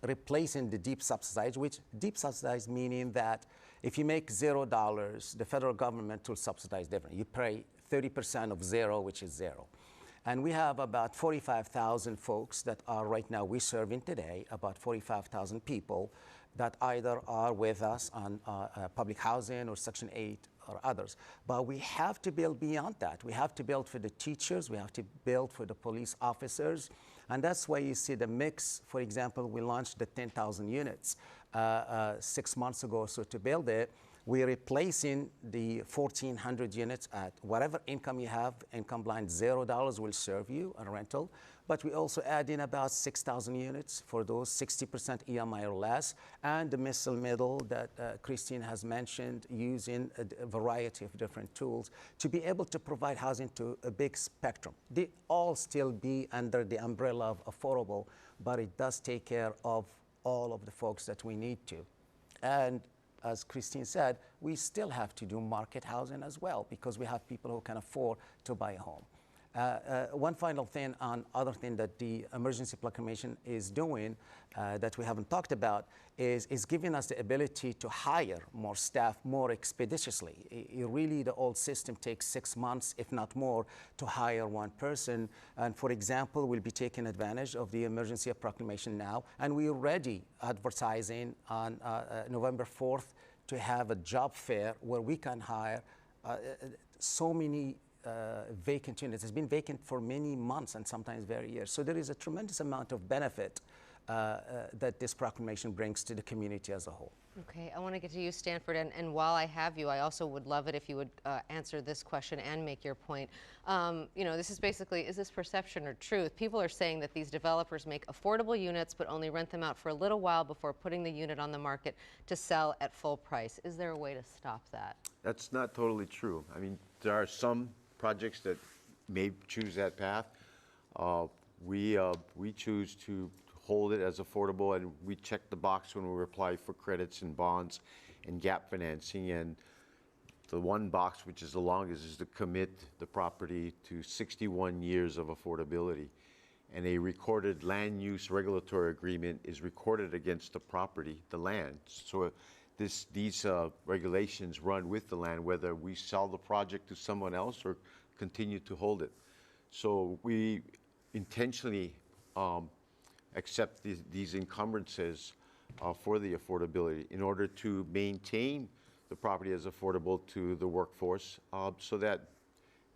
C: replacing the deep subsidized, which deep subsidized meaning that if you make $0, the federal government will subsidize different. You pay 30% of zero, which is zero. And we have about 45,000 folks that are right now we're serving today, about 45,000 people that either are with us on public housing or Section 8 or others. But we have to build beyond that. We have to build for the teachers. We have to build for the police officers. And that's why you see the mix. For example, we launched the 10,000 units 6 months ago. So to build it, we're replacing the 1,400 units at whatever income you have. Income blind, $0 will serve you a rental. But we also add in about 6,000 units for those 60% EMI or less, and the missile middle that Christine has mentioned, using a variety of different tools to be able to provide housing to a big spectrum. They all still be under the umbrella of affordable, but it does take care of all of the folks that we need to. And as Christine said, we still have to do market housing as well, because we have people who can afford to buy a home. One final thing on other thing that the emergency proclamation is doing that we haven't talked about is giving us the ability to hire more staff more expeditiously. Really, the old system takes 6 months, if not more, to hire one person. And for example, we'll be taking advantage of the emergency proclamation now, and we're already advertising on November 4th to have a job fair where we can hire so many vacant units. It's been vacant for many months and sometimes very years. So there is a tremendous amount of benefit that this proclamation brings to the community as a whole.
B: Okay, I want to get to you, Stanford, and while I have you, I also would love it if you would answer this question and make your point. You know, this is basically, is this perception or truth? People are saying that these developers make affordable units but only rent them out for a little while before putting the unit on the market to sell at full price. Is there a way to stop that?
E: That's not totally true. I mean, there are some projects that may choose that path. We choose to hold it as affordable, and we check the box when we apply for credits and bonds and gap financing. And the one box, which is the longest, is to commit the property to 61 years of affordability. And a recorded land use regulatory agreement is recorded against the property, the land. So these regulations run with the land, whether we sell the project to someone else or continue to hold it. So we intentionally accept these encumbrances for the affordability in order to maintain the property as affordable to the workforce, so that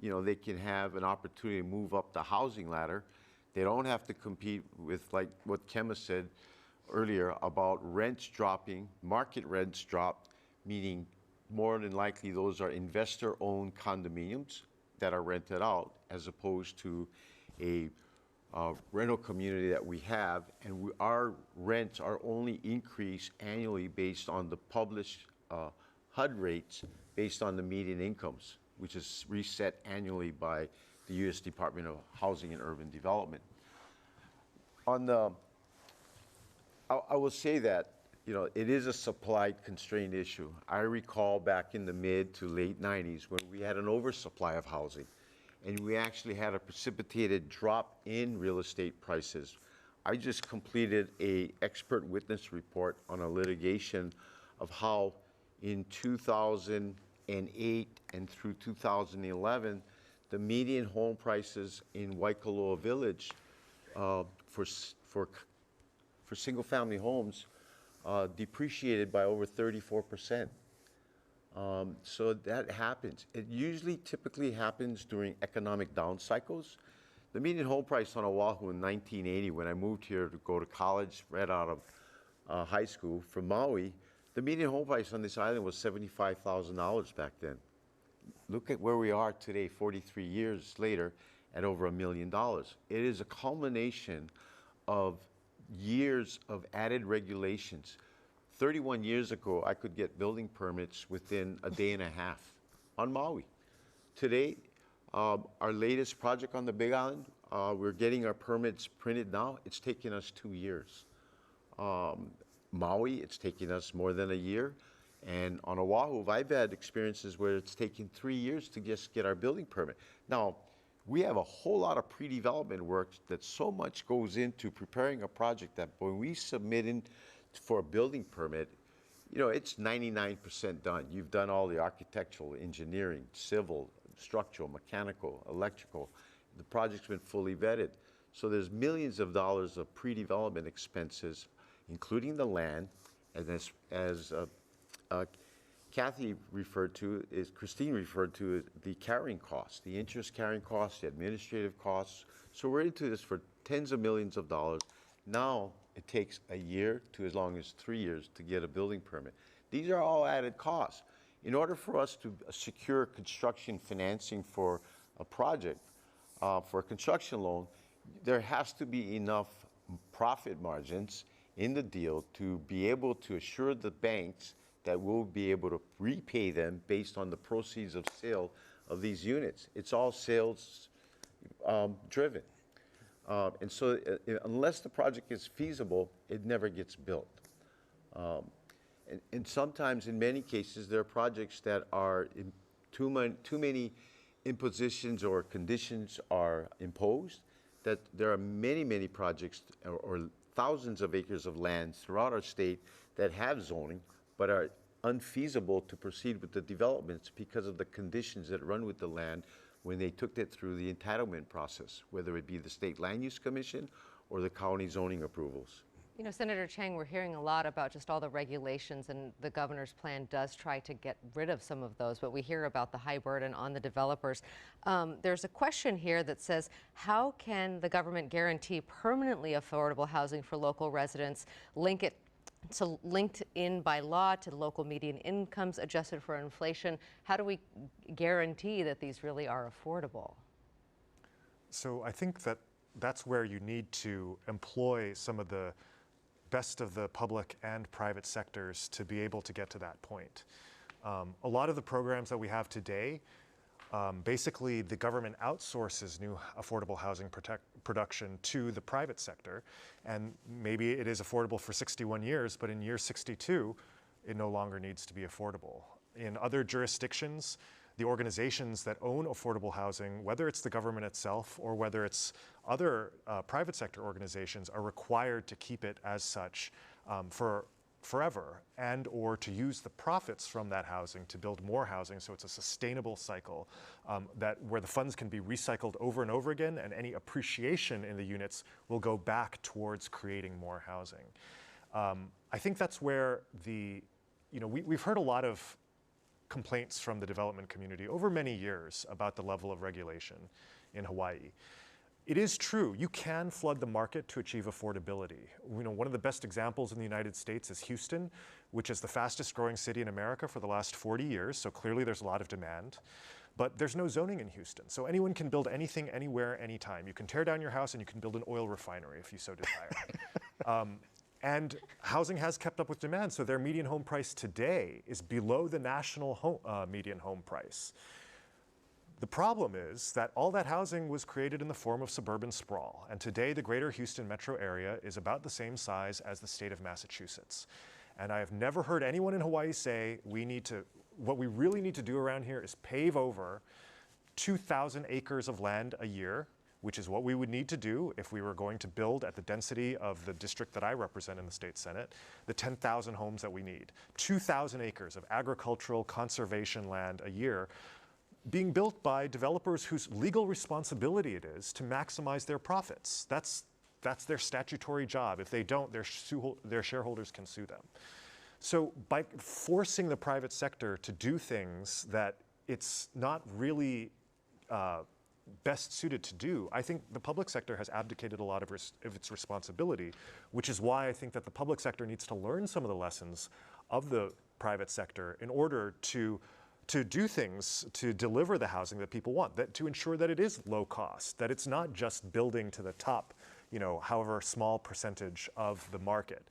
E: they can have an opportunity to move up the housing ladder. They don't have to compete with, like what Kema said earlier about rents dropping. Market rents drop, meaning more than likely those are investor-owned condominiums that are rented out, as opposed to a rental community that we have, and our rents are only increased annually based on the published HUD rates based on the median incomes, which is reset annually by the U.S. Department of Housing and Urban Development. I will say that it is a supply constraint issue. I recall back in the mid to late 90s when we had an oversupply of housing, and we actually had a precipitated drop in real estate prices. I just completed an expert witness report on a litigation of how in 2008 and through 2011, the median home prices in Waikoloa Village for single-family homes depreciated by over 34%. So that happens. It typically happens during economic down cycles. The median home price on Oahu in 1980, when I moved here to go to college right out of high school from Maui, the median home price on this island was $75,000 back then. Look at where we are today, 43 years later, at over $1 million. It is a culmination of years of added regulations. 31 years ago, I could get building permits within a day and a half on Maui. Today, our latest project on the Big Island, we're getting our permits printed now. It's taking us 2 years. Maui, it's taking us more than a year. And on Oahu, I've had experiences where it's taken 3 years to just get our building permit. Now, we have a whole lot of pre-development work that so much goes into preparing a project that when we submit in for a building permit, you know, it's 99% done. You've done all the architectural, engineering, civil, structural, mechanical, electrical. The project's been fully vetted. So there's millions of dollars of pre-development expenses, including the land, and as Kathy referred to, Christine referred to the carrying costs, the interest carrying costs, the administrative costs. So we're into this for tens of millions of dollars. Now it takes a year to as long as 3 years to get a building permit. These are all added costs. In order for us to secure construction financing for a project, for a construction loan, there has to be enough profit margins in the deal to be able to assure the banks that we'll be able to repay them based on the proceeds of sale of these units. It's all sales driven. And so unless the project is feasible, it never gets built. And sometimes, in many cases, there are projects that are too many impositions or conditions are imposed, that there are many projects or thousands of acres of land throughout our state that have zoning, but are unfeasible to proceed with the developments because of the conditions that run with the land when they took it through the entitlement process, whether it be the State Land Use Commission or the county zoning approvals.
B: You know, Senator Chang, we're hearing a lot about just all the regulations, and the governor's plan does try to get rid of some of those, but we hear about the high burden on the developers. There's a question here that says, how can the government guarantee permanently affordable housing for local residents, linked in by law to local median incomes adjusted for inflation? How do we guarantee that these really are affordable?
H: So I think that that's where you need to employ some of the best of the public and private sectors to be able to get to that point. A lot of the programs that we have today, basically the government outsources new affordable housing production to the private sector, and maybe it is affordable for 61 years, but in year 62, it no longer needs to be affordable. In other jurisdictions, the organizations that own affordable housing, whether it's the government itself or whether it's other private sector organizations, are required to keep it as such for forever, and or to use the profits from that housing to build more housing, so it's a sustainable cycle where the funds can be recycled over and over again, and any appreciation in the units will go back towards creating more housing. I think that's where we've heard a lot of complaints from the development community over many years about the level of regulation in Hawaii. It is true, you can flood the market to achieve affordability. One of the best examples in the United States is Houston, which is the fastest growing city in America for the last 40 years, so clearly there's a lot of demand. But there's no zoning in Houston, so anyone can build anything, anywhere, anytime. You can tear down your house and you can build an oil refinery if you so desire. And housing has kept up with demand, so their median home price today is below the national median home price. The problem is that all that housing was created in the form of suburban sprawl, and today the greater Houston metro area is about the same size as the state of Massachusetts. And I have never heard anyone in Hawaii say, what we really need to do around here is pave over 2,000 acres of land a year, which is what we would need to do if we were going to build at the density of the district that I represent in the state Senate, the 10,000 homes that we need. 2,000 acres of agricultural conservation land a year being built by developers whose legal responsibility it is to maximize their profits. That's their statutory job. If they don't, their shareholders can sue them. So by forcing the private sector to do things that it's not really best suited to do, I think the public sector has abdicated a lot of its responsibility, which is why I think that the public sector needs to learn some of the lessons of the private sector in order to do things to deliver the housing that people want, that to ensure that it is low cost, that it's not just building to the top, however small percentage of the market,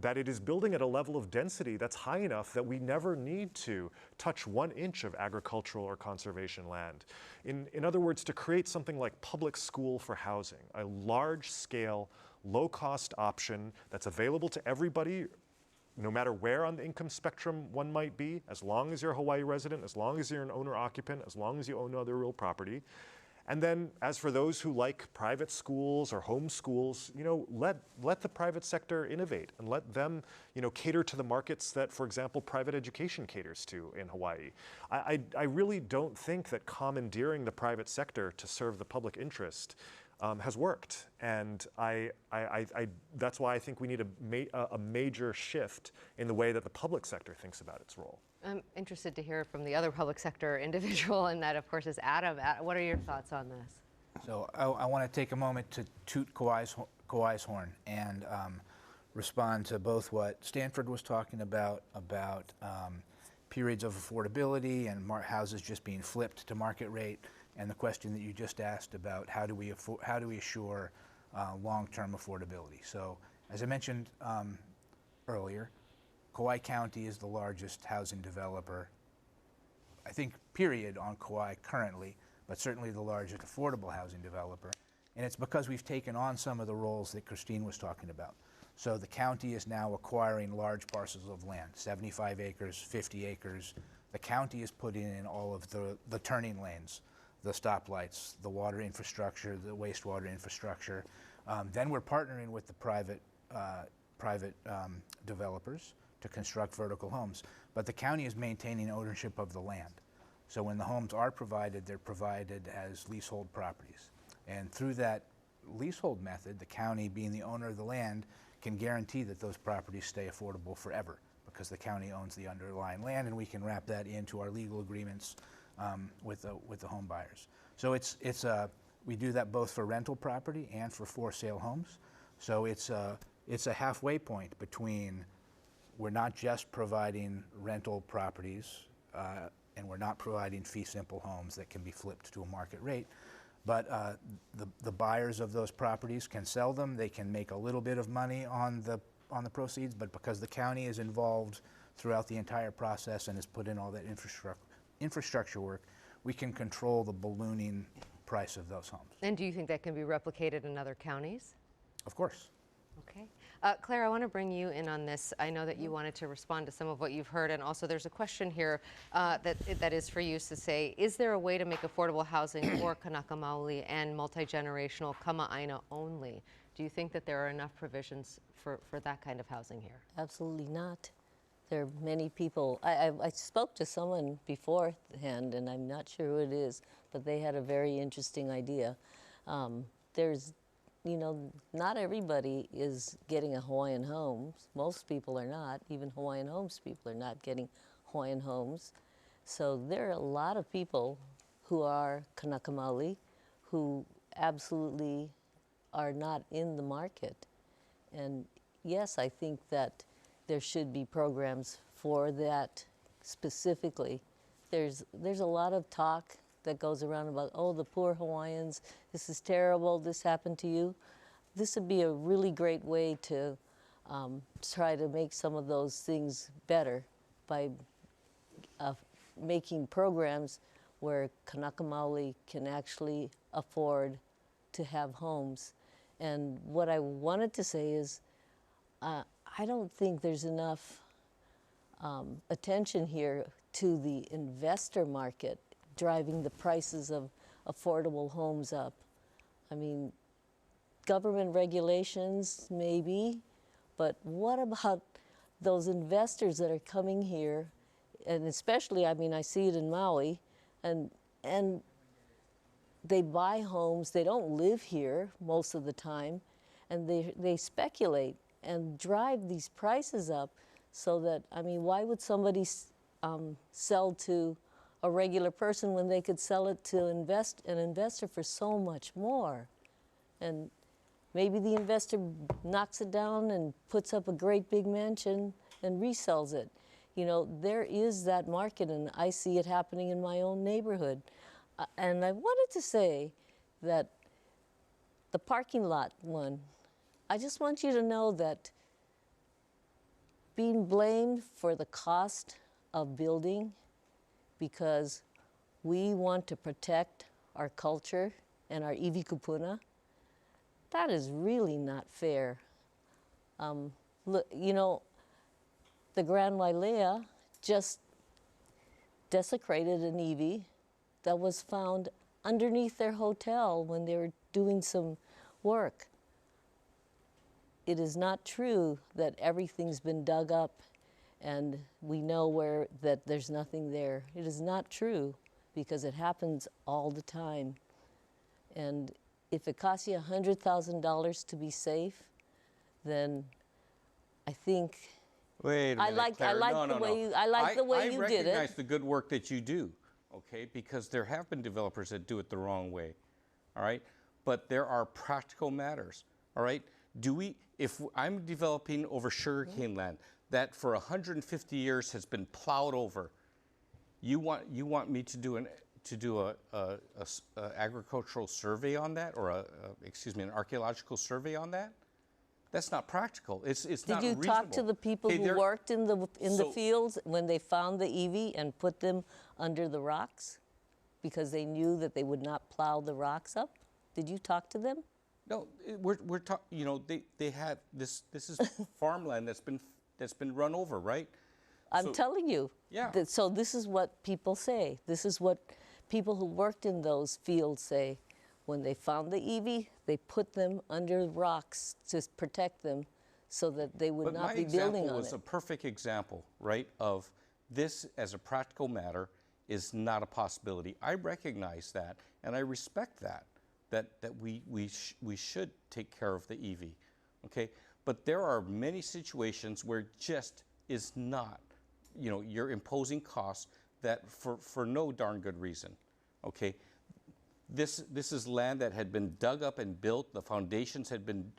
H: that it is building at a level of density that's high enough that we never need to touch 1 inch of agricultural or conservation land. In other words, to create something like public school for housing, a large scale, low cost option that's available to everybody, no matter where on the income spectrum one might be, as long as you're a Hawaii resident, as long as you're an owner-occupant, as long as you own other real property. And then as for those who like private schools or home schools, let the private sector innovate and let them, cater to the markets that, for example, private education caters to in Hawaii. I really don't think that commandeering the private sector to serve the public interest has worked, and that's why I think we need a major shift in the way that the public sector thinks about its role.
B: I'm interested to hear from the other public sector individual, and that, of course, is Adam. What are your thoughts on this?
I: So I want to take a moment to toot Kauai's horn and respond to both what Stanford was talking about periods of affordability and houses just being flipped to market rate, and the question that you just asked about how do we assure long-term affordability. So as I mentioned earlier, Kauai County is the largest housing developer, I think, period, on Kauai currently, but certainly the largest affordable housing developer. And it's because we've taken on some of the roles that Christine was talking about. So the county is now acquiring large parcels of land, 75 acres, 50 acres. The county is putting in all of the turning lanes, the stoplights, the water infrastructure, the wastewater infrastructure. Then we're partnering with the private developers to construct vertical homes. But the county is maintaining ownership of the land. So when the homes are provided, they're provided as leasehold properties. And through that leasehold method, the county, being the owner of the land, can guarantee that those properties stay affordable forever because the county owns the underlying land, and we can wrap that into our legal agreements with the home buyers. So we do that both for rental property and for sale homes. So it's a halfway point between, we're not just providing rental properties and we're not providing fee simple homes that can be flipped to a market rate, but the buyers of those properties can sell them. They can make a little bit of money on the proceeds, but because the county is involved throughout the entire process and has put in all that infrastructure work, we can control the ballooning price of those homes.
B: And do you think that can be replicated in other counties?
I: Of course.
B: Okay. Claire, I want to bring you in on this. I know that you wanted to respond to some of what you've heard, and also there's a question here that is for you to say, is there a way to make affordable housing for Kanaka Maoli and multi-generational Kama'aina only? Do you think that there are enough provisions for that kind of housing here?
K: Absolutely not. There are many people. I spoke to someone beforehand, and I'm not sure who it is, but they had a very interesting idea. Not everybody is getting a Hawaiian home. Most people are not. Even Hawaiian homes people are not getting Hawaiian homes. So there are a lot of people who are Kanaka Maoli who absolutely are not in the market. And yes, I think that there should be programs for that specifically. There's a lot of talk that goes around about, oh, the poor Hawaiians, this is terrible, this happened to you. This would be a really great way to try to make some of those things better by making programs where Kanaka Maoli can actually afford to have homes. And what I wanted to say is, I don't think there's enough attention here to the investor market driving the prices of affordable homes up. I mean, government regulations, maybe, but what about those investors that are coming here? And especially, I mean, I see it in Maui, and they buy homes, they don't live here most of the time, and they speculate and drive these prices up so that, I mean, why would somebody sell to a regular person when they could sell it to an investor for so much more. And maybe the investor knocks it down and puts up a great big mansion and resells it. You know, there is that market, and I see it happening in my own neighborhood. And I wanted to say that the parking lot one, I just want you to know that being blamed for the cost of building because we want to protect our culture and our iwi kupuna, that is really not fair. Look, you know, the Grand Wailea just desecrated an iwi that was found underneath their hotel when they were doing some work. It is not true that everything's been dug up and we know that there's nothing there. It is not true because it happens all the time. And if it costs you $100,000 to be safe, then I think
F: Wait a minute, Claire.
K: I like the way you did it.
F: I recognize the good work that you do, okay? Because there have been developers that do it the wrong way, all right? But there are practical matters, all right? If I'm developing over sugarcane land that for 150 years has been plowed over, you want me to do an agricultural survey on that, or an archaeological survey on that? That's not practical. It's not reasonable.
K: Did you talk to the people who worked in the fields when they found the iwi and put them under the rocks because they knew that they would not plow the rocks up? Did you talk to them?
F: No, we're talking. You know, they had this. This is farmland that's been run over, right?
K: I'm telling you.
F: Yeah.
K: So this is what people say. This is what people who worked in those fields say. When they found the iwi, they put them under rocks to protect them so that they would not be building on it.
F: But my example was a perfect example, right, of this as a practical matter is not a possibility. I recognize that, and I respect that we should take care of the iwi, okay? But there are many situations where it just is not, you know, you're imposing costs that for no darn good reason, okay? This is land that had been dug up and built. The foundations had been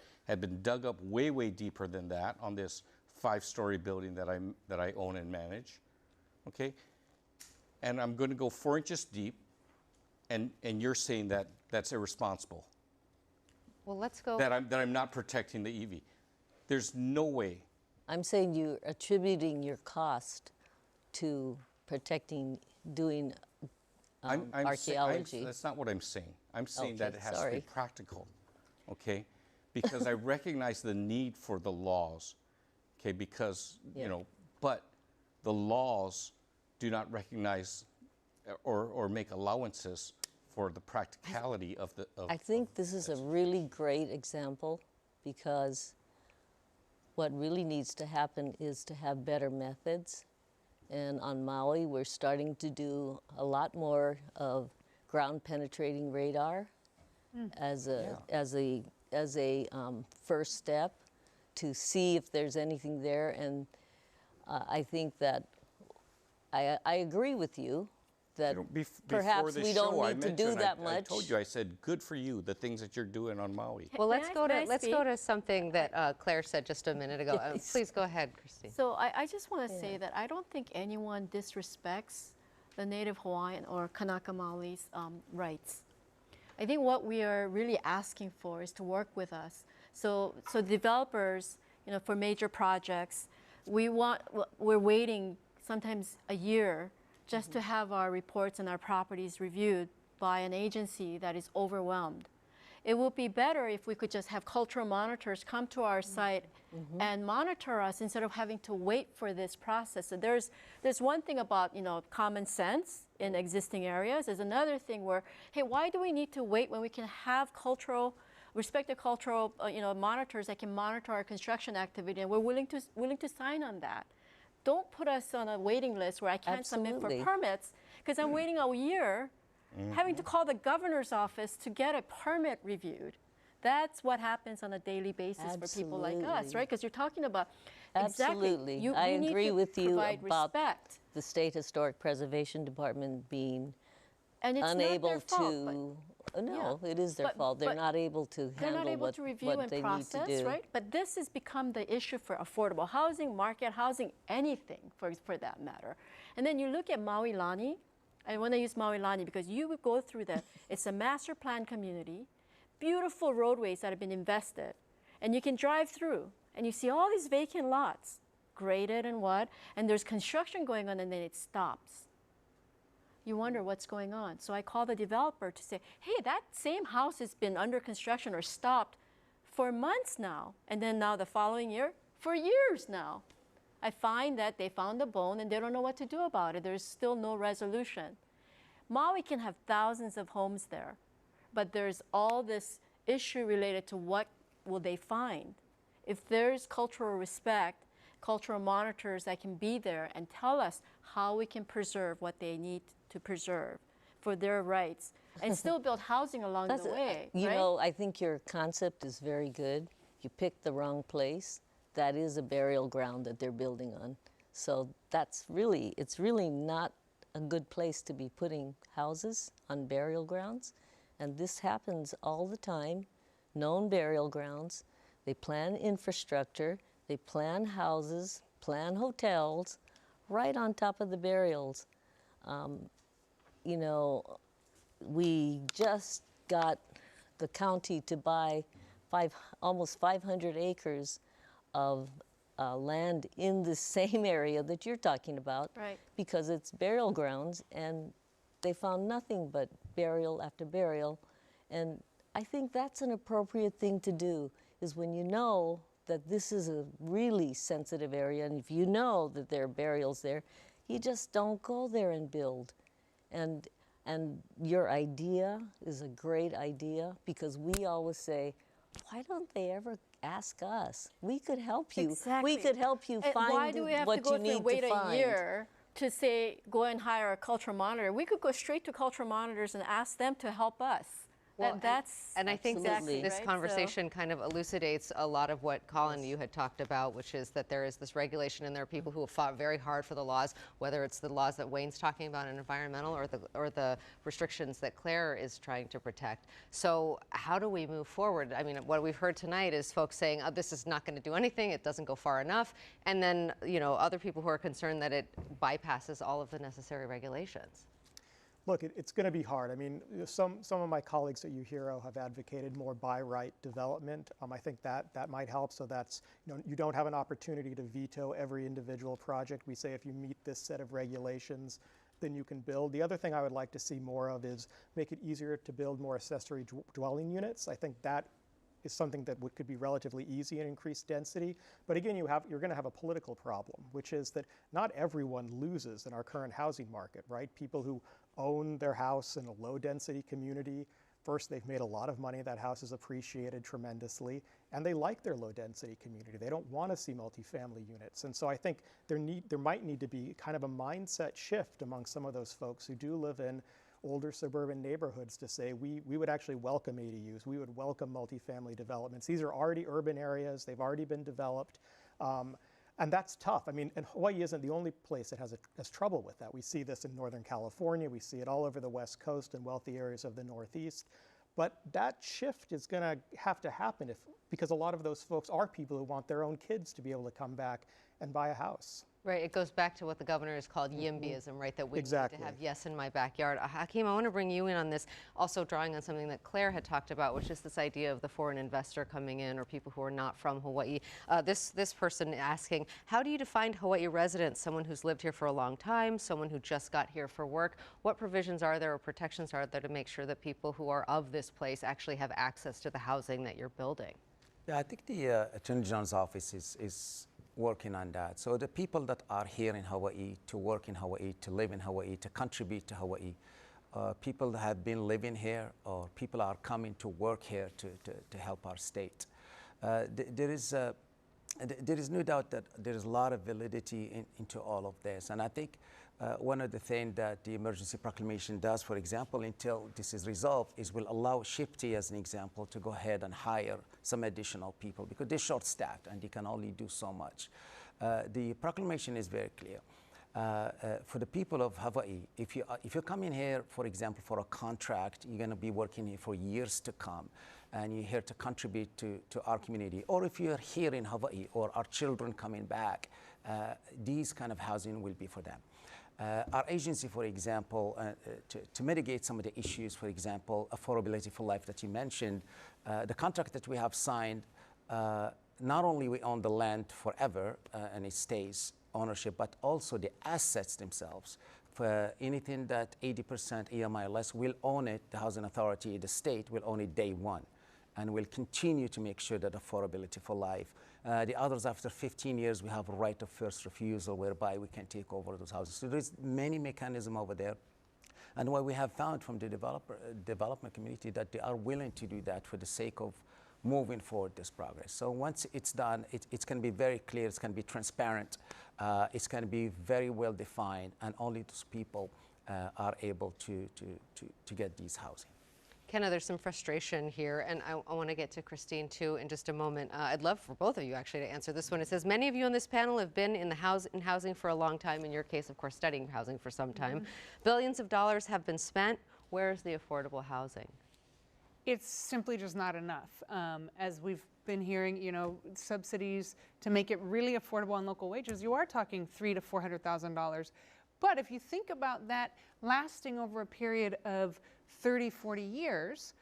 F: dug up way deeper than that on this 5-story building that I own and manage, okay? And I'm going to go 4 inches deep, and you're saying that that's irresponsible.
B: Well, let's go.
F: That I'm not protecting the iwi. There's no way.
K: I'm saying you're attributing your cost to doing archaeology.
F: That's not what I'm saying. I'm saying that it has to be practical, okay? Because I recognize the need for the laws, okay? Because, you know, but the laws do not recognize or make allowances for the practicality of the.
K: I think this is a really great example because what really needs to happen is to have better methods. And on Maui, we're starting to do a lot more of ground penetrating radar as a first step to see if there's anything there. And I think that I agree with you that perhaps we don't need to do that much.
F: I told you, I said, good for you, the things that you're doing on Maui.
B: Well, let's go to something that Claire said just a minute ago. Please go ahead, Christine.
G: So I just want to say that I don't think anyone disrespects the Native Hawaiian or Kanaka Maoli's rights. I think what we are really asking for is to work with us. So developers, you know, for major projects, we're waiting sometimes a year just to have our reports and our properties reviewed by an agency that is overwhelmed. It would be better if we could just have cultural monitors come to our site and monitor us instead of having to wait for this process. So there's one thing about, you know, common sense in existing areas. There's another thing where, hey, why do we need to wait when we can have respected cultural monitors that can monitor our construction activity, and we're willing to sign on that. Don't put us on a waiting list where I can't submit for permits because I'm waiting a year, having to call the governor's office to get a permit reviewed. That's what happens on a daily basis for people like us, right? Because you're talking about
K: Absolutely. I agree with you about
G: respect.
K: the State Historic Preservation Department being
G: And it's
K: unable
G: not their fault,
K: to, no, it is their
G: but-
K: fault. They're
G: but
K: not able to
G: they're
K: handle
G: not able to review
K: what
G: and
K: they
G: process,
K: need to do.
G: right? But this has become the issue for affordable housing, market housing, anything for that matter. And then you look at Maui Lani. I want to use Maui Lani because you would go through that. It's a master plan community, beautiful roadways that have been invested, and you can drive through and you see all these vacant lots, graded and what, and there's construction going on and then it stops. You wonder what's going on. So I call the developer to say, hey, that same house has been under construction or stopped for months now. And then now the following year, for years now. I find that they found the bone and they don't know what to do about it. There's still no resolution. Maui can have thousands of homes there, but there's all this issue related to what will they find. If there's cultural respect, cultural monitors that can be there and tell us how we can preserve what they need to preserve for their rights and still build housing along the way.
K: You
G: right?
K: know, I think your concept is very good. You picked the wrong place. That is a burial ground that they're building on. So it's really not a good place to be putting houses on burial grounds. And this happens all the time. Known burial grounds. They plan infrastructure. They plan houses, plan hotels right on top of the burials. You know, we just got the county to buy almost 500 acres of land in the same area that you're talking about,
G: Right.
K: because it's burial grounds, and they found nothing but burial after burial. And I think that's an appropriate thing to do, is when you know that this is a really sensitive area, and if you know that there are burials there, you just don't go there and build. And your idea is a great idea, because we always say, why don't they ever ask us? We could help you.
G: Exactly.
K: We could help you
G: And
K: find
G: why do we have
K: what
G: to go
K: you
G: through
K: need
G: and wait
K: to find.
G: a year to say, go and hire a cultural monitor? We could go straight to cultural monitors and ask them to help us.
B: Well,
G: That's
B: and I think
K: Absolutely.
B: this
G: right?
B: conversation kind of elucidates a lot of what Colin, you had talked about, which is that there is this regulation and there are people who have fought very hard for the laws, whether it's the laws that Wayne's talking about in environmental or the restrictions that Claire is trying to protect. So how do we move forward? I mean, what we've heard tonight is folks saying, oh, this is not going to do anything, it doesn't go far enough, and then, you know, other people who are concerned that it bypasses all of the necessary regulations.
L: Look, it's going to be hard. I mean, some of my colleagues at UHERO have advocated more by right development. I think that might help. So that's, you know, you don't have an opportunity to veto every individual project. We say if you meet this set of regulations, then you can build. The other thing I would like to see more of is make it easier to build more accessory dwelling units. I think that is something that could be relatively easy and increase density. But again, you're going to have a political problem, which is that not everyone loses in our current housing market, right? People who own their house in a low density community, first, they've made a lot of money, that house is appreciated tremendously, and they like their low density community. They don't want to see multifamily units. And so I think there might need to be kind of a mindset shift among some of those folks who do live in older suburban neighborhoods to say, we would actually welcome ADUs, we would welcome multifamily developments. These are already urban areas, they've already been developed, and that's tough. I mean, and Hawaii isn't the only place that has trouble with that. We see this in Northern California, we see it all over the West Coast and wealthy areas of the Northeast. But that shift is going to have to happen because a lot of those folks are people who want their own kids to be able to come back and buy a house.
B: Right, it goes back to what the governor has called YIMBYism, right? That we
L: Exactly.
B: need to have yes in my backyard. Hakeem, I want to bring you in on this, also drawing on something that Claire had talked about, which is this idea of the foreign investor coming in or people who are not from Hawaii. This person asking, how do you define Hawaii resident? Someone who's lived here for a long time, someone who just got here for work. What provisions are there or protections are there to make sure that people who are of this place actually have access to the housing that you're building?
C: Yeah, I think the Attorney General's office is working on that. So the people that are here in Hawaii, to work in Hawaii, to live in Hawaii, to contribute to Hawaii, people that have been living here or people are coming to work here to help our state. There is no doubt that there is a lot of validity into all of this. And I think one of the things that the emergency proclamation does, for example, until this is resolved, is will allow SHPT, as an example, to go ahead and hire some additional people because they're short-staffed and they can only do so much. The proclamation is very clear. For the people of Hawaii, if you're coming here, for example, for a contract, you're going to be working here for years to come, and you're here to contribute to our community. Or if you're here in Hawaii, or our children coming back, these kind of housing will be for them. Our agency, for example, to mitigate some of the issues, for example, affordability for life that you mentioned, the contract that we have signed, not only we own the land forever and it stays ownership, but also the assets themselves. For anything that 80% EMI or less, will own it, the Housing Authority, the state will own it day one, and will continue to make sure that affordability for life. The others, after 15 years, we have a right of first refusal whereby we can take over those houses. So there's many mechanisms over there. And what we have found from the development community that they are willing to do that for the sake of moving forward this progress. So once it's done, it's going to be very clear, it's going to be transparent, it's going to be very well defined, and only those people are able to get these housing.
B: Kenna, there's some frustration here, and I want to get to Christine too in just a moment. I'd love for both of you actually to answer this one. It says, many of you on this panel have been in housing for a long time. In your case, of course, studying housing for some time. Billions of dollars have been spent. Where is the affordable housing?
D: It's simply just not enough. As we've been hearing, you know, subsidies to make it really affordable on local wages, you are talking $300,000 to $400,000. But if you think about that lasting over a period of 30, 40 years,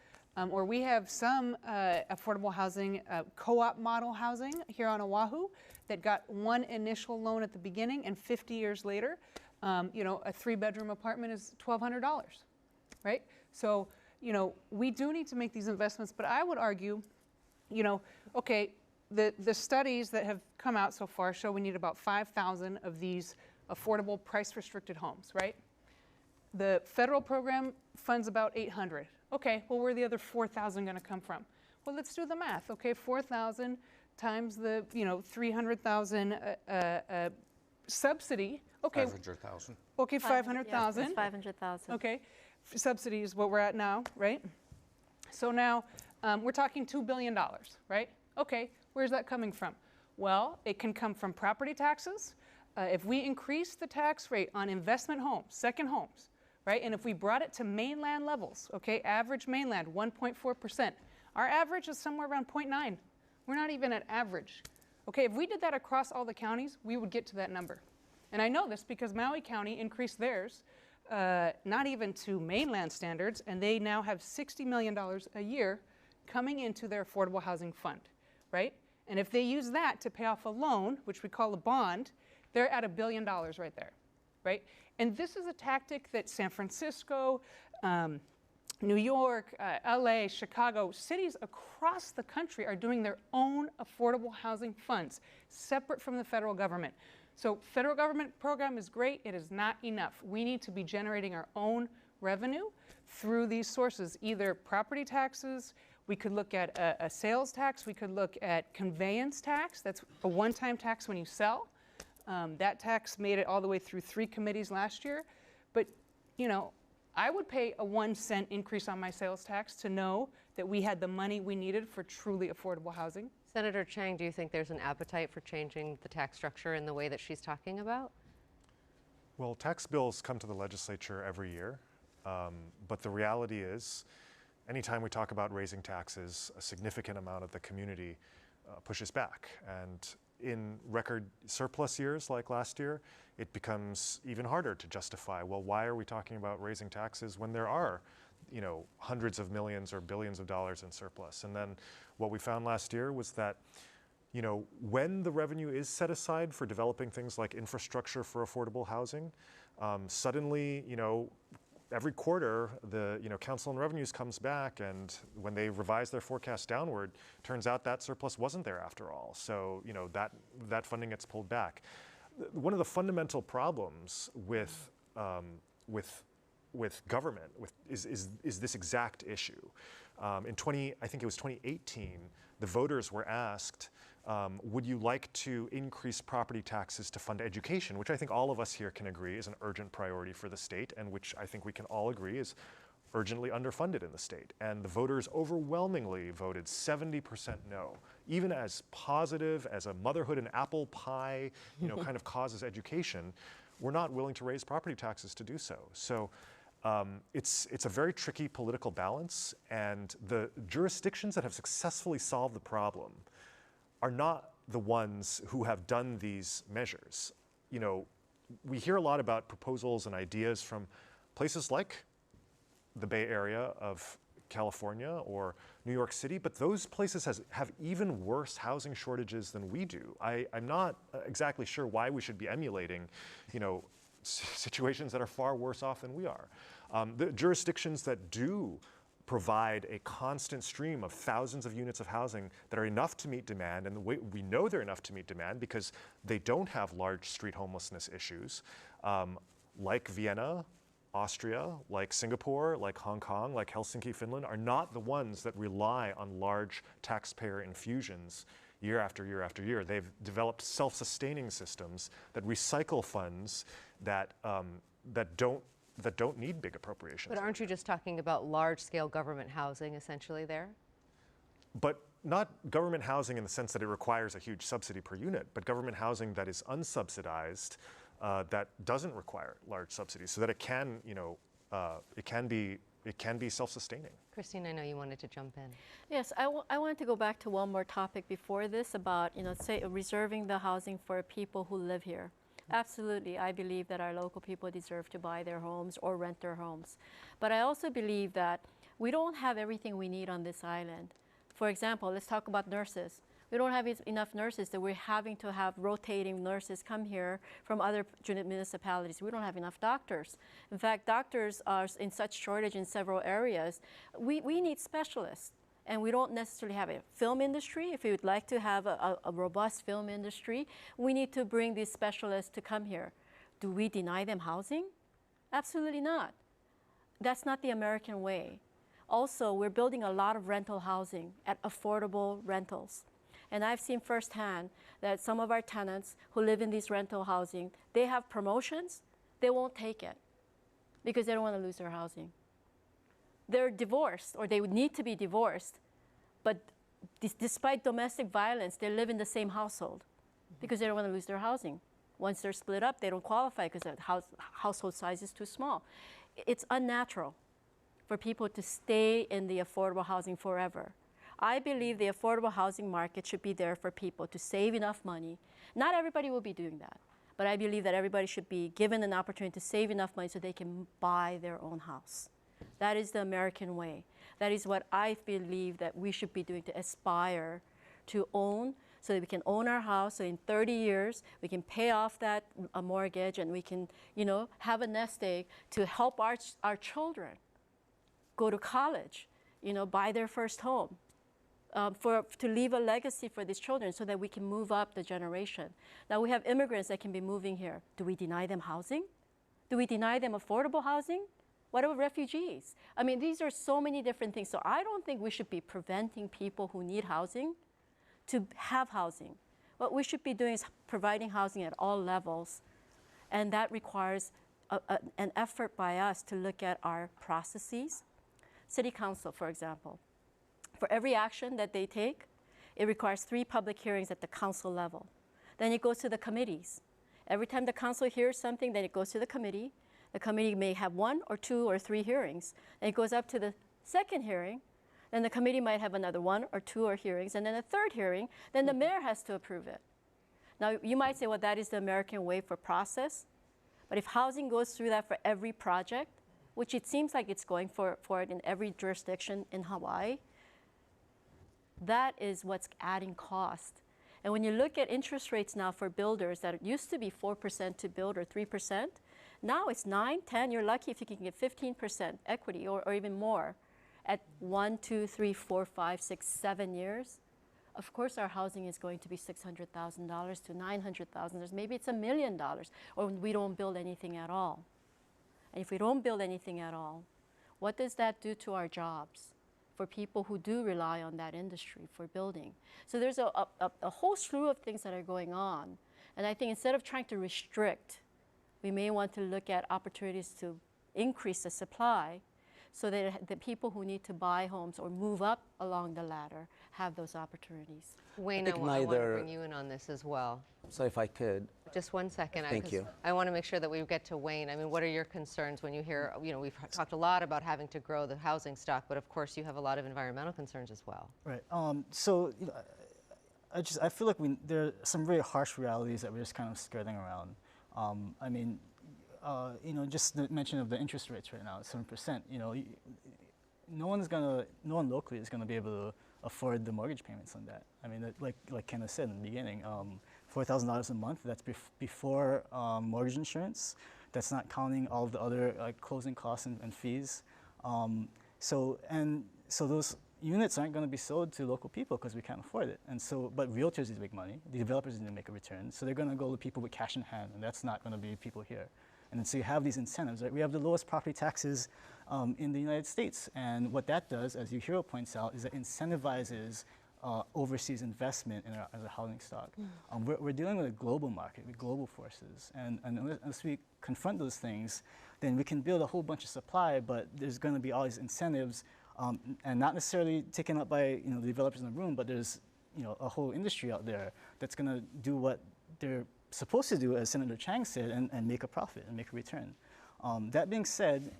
D: or we have some affordable housing, co-op model housing here on Oahu that got one initial loan at the beginning, and 50 years later, you know, a 3-bedroom apartment is $1,200, right? So, you know, we do need to make these investments, but I would argue, you know, okay, the studies that have come out so far show we need about 5,000 of these affordable price-restricted homes, right? The federal program funds about 800. Okay, well, where are the other 4,000 going to come from? Well, let's do the math. Okay, 4,000 times the, you know, 300,000 subsidy. Okay,
F: 500,000.
D: Okay, 500,000.
G: Yes, 500,000.
D: Okay, subsidy is what we're at now, right? So now we're talking $2 billion, right? Okay, where's that coming from? Well, it can come from property taxes. If we increase the tax rate on investment homes, second homes, right? And if we brought it to mainland levels, okay, average mainland, 1.4%. Our average is somewhere around 0.9. We're not even at average. Okay, if we did that across all the counties, we would get to that number. And I know this because Maui County increased theirs, not even to mainland standards, and they now have $60 million a year coming into their affordable housing fund, right? And if they use that to pay off a loan, which we call a bond, they're at $1 billion right there, right? And this is a tactic that San Francisco, New York, LA, Chicago, cities across the country are doing their own affordable housing funds, separate from the federal government. So federal government program is great, it is not enough. We need to be generating our own revenue through these sources, either property taxes, we could look at a sales tax, we could look at conveyance tax, that's a one-time tax when you sell. That tax made it all the way through 3 committees last year. But, you know, I would pay a 1-cent increase on my sales tax to know that we had the money we needed for truly affordable housing.
B: Senator Chang, do you think there's an appetite for changing the tax structure in the way that she's talking about?
H: Well, tax bills come to the legislature every year, but the reality is, anytime we talk about raising taxes, a significant amount of the community pushes back. And in record surplus years like last year, it becomes even harder to justify, well, why are we talking about raising taxes when there are, you know, hundreds of millions or billions of dollars in surplus? And then what we found last year was that, you know, when the revenue is set aside for developing things like infrastructure for affordable housing, suddenly, you know, every quarter, the Council on Revenues comes back, and when they revise their forecast downward, turns out that surplus wasn't there after all. So that funding gets pulled back. One of the fundamental problems with government is this exact issue. I think it was 2018, the voters were asked, would you like to increase property taxes to fund education, which I think all of us here can agree is an urgent priority for the state, and which I think we can all agree is urgently underfunded in the state. And the voters overwhelmingly voted 70% no. Even as positive as a motherhood and apple pie, kind of causes education, we're not willing to raise property taxes to do so. So it's a very tricky political balance, and the jurisdictions that have successfully solved the problem are not the ones who have done these measures. You know, we hear a lot about proposals and ideas from places like the Bay Area of California or New York City, but those places have even worse housing shortages than we do. I'm not exactly sure why we should be emulating, you know, situations that are far worse off than we are. The jurisdictions that do provide a constant stream of thousands of units of housing that are enough to meet demand, and the way we know they're enough to meet demand because they don't have large street homelessness issues, like Vienna, Austria, like Singapore, like Hong Kong, like Helsinki, Finland, are not the ones that rely on large taxpayer infusions year after year after year. They've developed self-sustaining systems that recycle funds that don't need big appropriations.
B: But aren't you just talking about large-scale government housing essentially there?
H: But not government housing in the sense that it requires a huge subsidy per unit, but government housing that is unsubsidized, that doesn't require large subsidies, so that it can, you know, it can be self-sustaining.
B: Christine, I know you wanted to jump in.
G: Yes, I wanted to go back to one more topic before this about, you know, say reserving the housing for people who live here. Absolutely, I believe that our local people deserve to buy their homes or rent their homes. But I also believe that we don't have everything we need on this island. For example, let's talk about nurses. We don't have enough nurses that we're having to have rotating nurses come here from other municipalities. We don't have enough doctors. In fact, doctors are in such shortage in several areas. We need specialists. And we don't necessarily have a film industry. If we would like to have a robust film industry, we need to bring these specialists to come here. Do we deny them housing? Absolutely not. That's not the American way. Also, we're building a lot of rental housing at affordable rentals. And I've seen firsthand that some of our tenants who live in these rental housing, they have promotions, they won't take it because they don't want to lose their housing. They're divorced, or they would need to be divorced, but despite domestic violence, they live in the same household because they don't want to lose their housing. Once they're split up, they don't qualify because the household size is too small. It's unnatural for people to stay in the affordable housing forever. I believe the affordable housing market should be there for people to save enough money. Not everybody will be doing that, but I believe that everybody should be given an opportunity to save enough money so they can buy their own house. That is the American way. That is what I believe that we should be doing, to aspire to own, so that we can own our house. So in 30 years, we can pay off that mortgage, and we can, you know, have a nest egg to help our children go to college, you know, buy their first home, to leave a legacy for these children so that we can move up the generation. Now we have immigrants that can be moving here. Do we deny them housing? Do we deny them affordable housing? What about refugees? I mean, these are so many different things. So I don't think we should be preventing people who need housing to have housing. What we should be doing is providing housing at all levels. And that requires an effort by us to look at our processes. City Council, for example. For every action that they take, it requires 3 public hearings at the council level. Then it goes to the committees. Every time the council hears something, then it goes to the committee. The committee may have 1 or 2 or 3 hearings. Then it goes up to the second hearing. Then the committee might have another 1 or 2 hearings, and then a third hearing. Then the mayor has to approve it. Now, you might say, well, that is the American way for process. But if housing goes through that for every project, which it seems like it's going for it in every jurisdiction in Hawaii, that is what's adding cost. And when you look at interest rates now for builders that used to be 4% to build or 3%, now it's 9, 10. You're lucky if you can get 15% equity or even more at 1, 2, 3, 4, 5, 6, 7 years. Of course, our housing is going to be $600,000 to $900,000. Maybe it's $1 million, or we don't build anything at all. And if we don't build anything at all, what does that do to our jobs for people who do rely on that industry for building? So there's a whole slew of things that are going on. And I think instead of trying to restrict, we may want to look at opportunities to increase the supply so that the people who need to buy homes or move up along the ladder have those opportunities.
B: Wayne, I want to bring you in on this as well.
C: So if I could.
B: Just one second.
C: Thank you.
B: I want to make sure that we get to Wayne. I mean, what are your concerns when you hear, we've talked a lot about having to grow the housing stock, but of course you have a lot of environmental concerns as well.
J: Right. So I feel like there are some very harsh realities that we're just kind of skirting around. I mean, just the mention of the interest rates right now, 7%. No one locally is gonna be able to afford the mortgage payments on that. I mean, like Kenneth said in the beginning, $4,000 a month. That's before mortgage insurance. That's not counting all of the other closing costs and fees. So those units aren't going to be sold to local people because we can't afford it. And so, but realtors need to make money. The developers need to make a return. So they're going to go to people with cash in hand, and that's not going to be people here. And so you have these incentives, right? We have the lowest property taxes in the United States. And what that does, as Yuhiro points out, is it incentivizes overseas investment in our housing stock. We're dealing with a global market, with global forces. And unless we confront those things, then we can build a whole bunch of supply, but there's going to be all these incentives, and not necessarily taken up by the developers in the room, but there's a whole industry out there that's going to do what they're supposed to do, as Senator Chang said, and make a profit and make a return. That being said,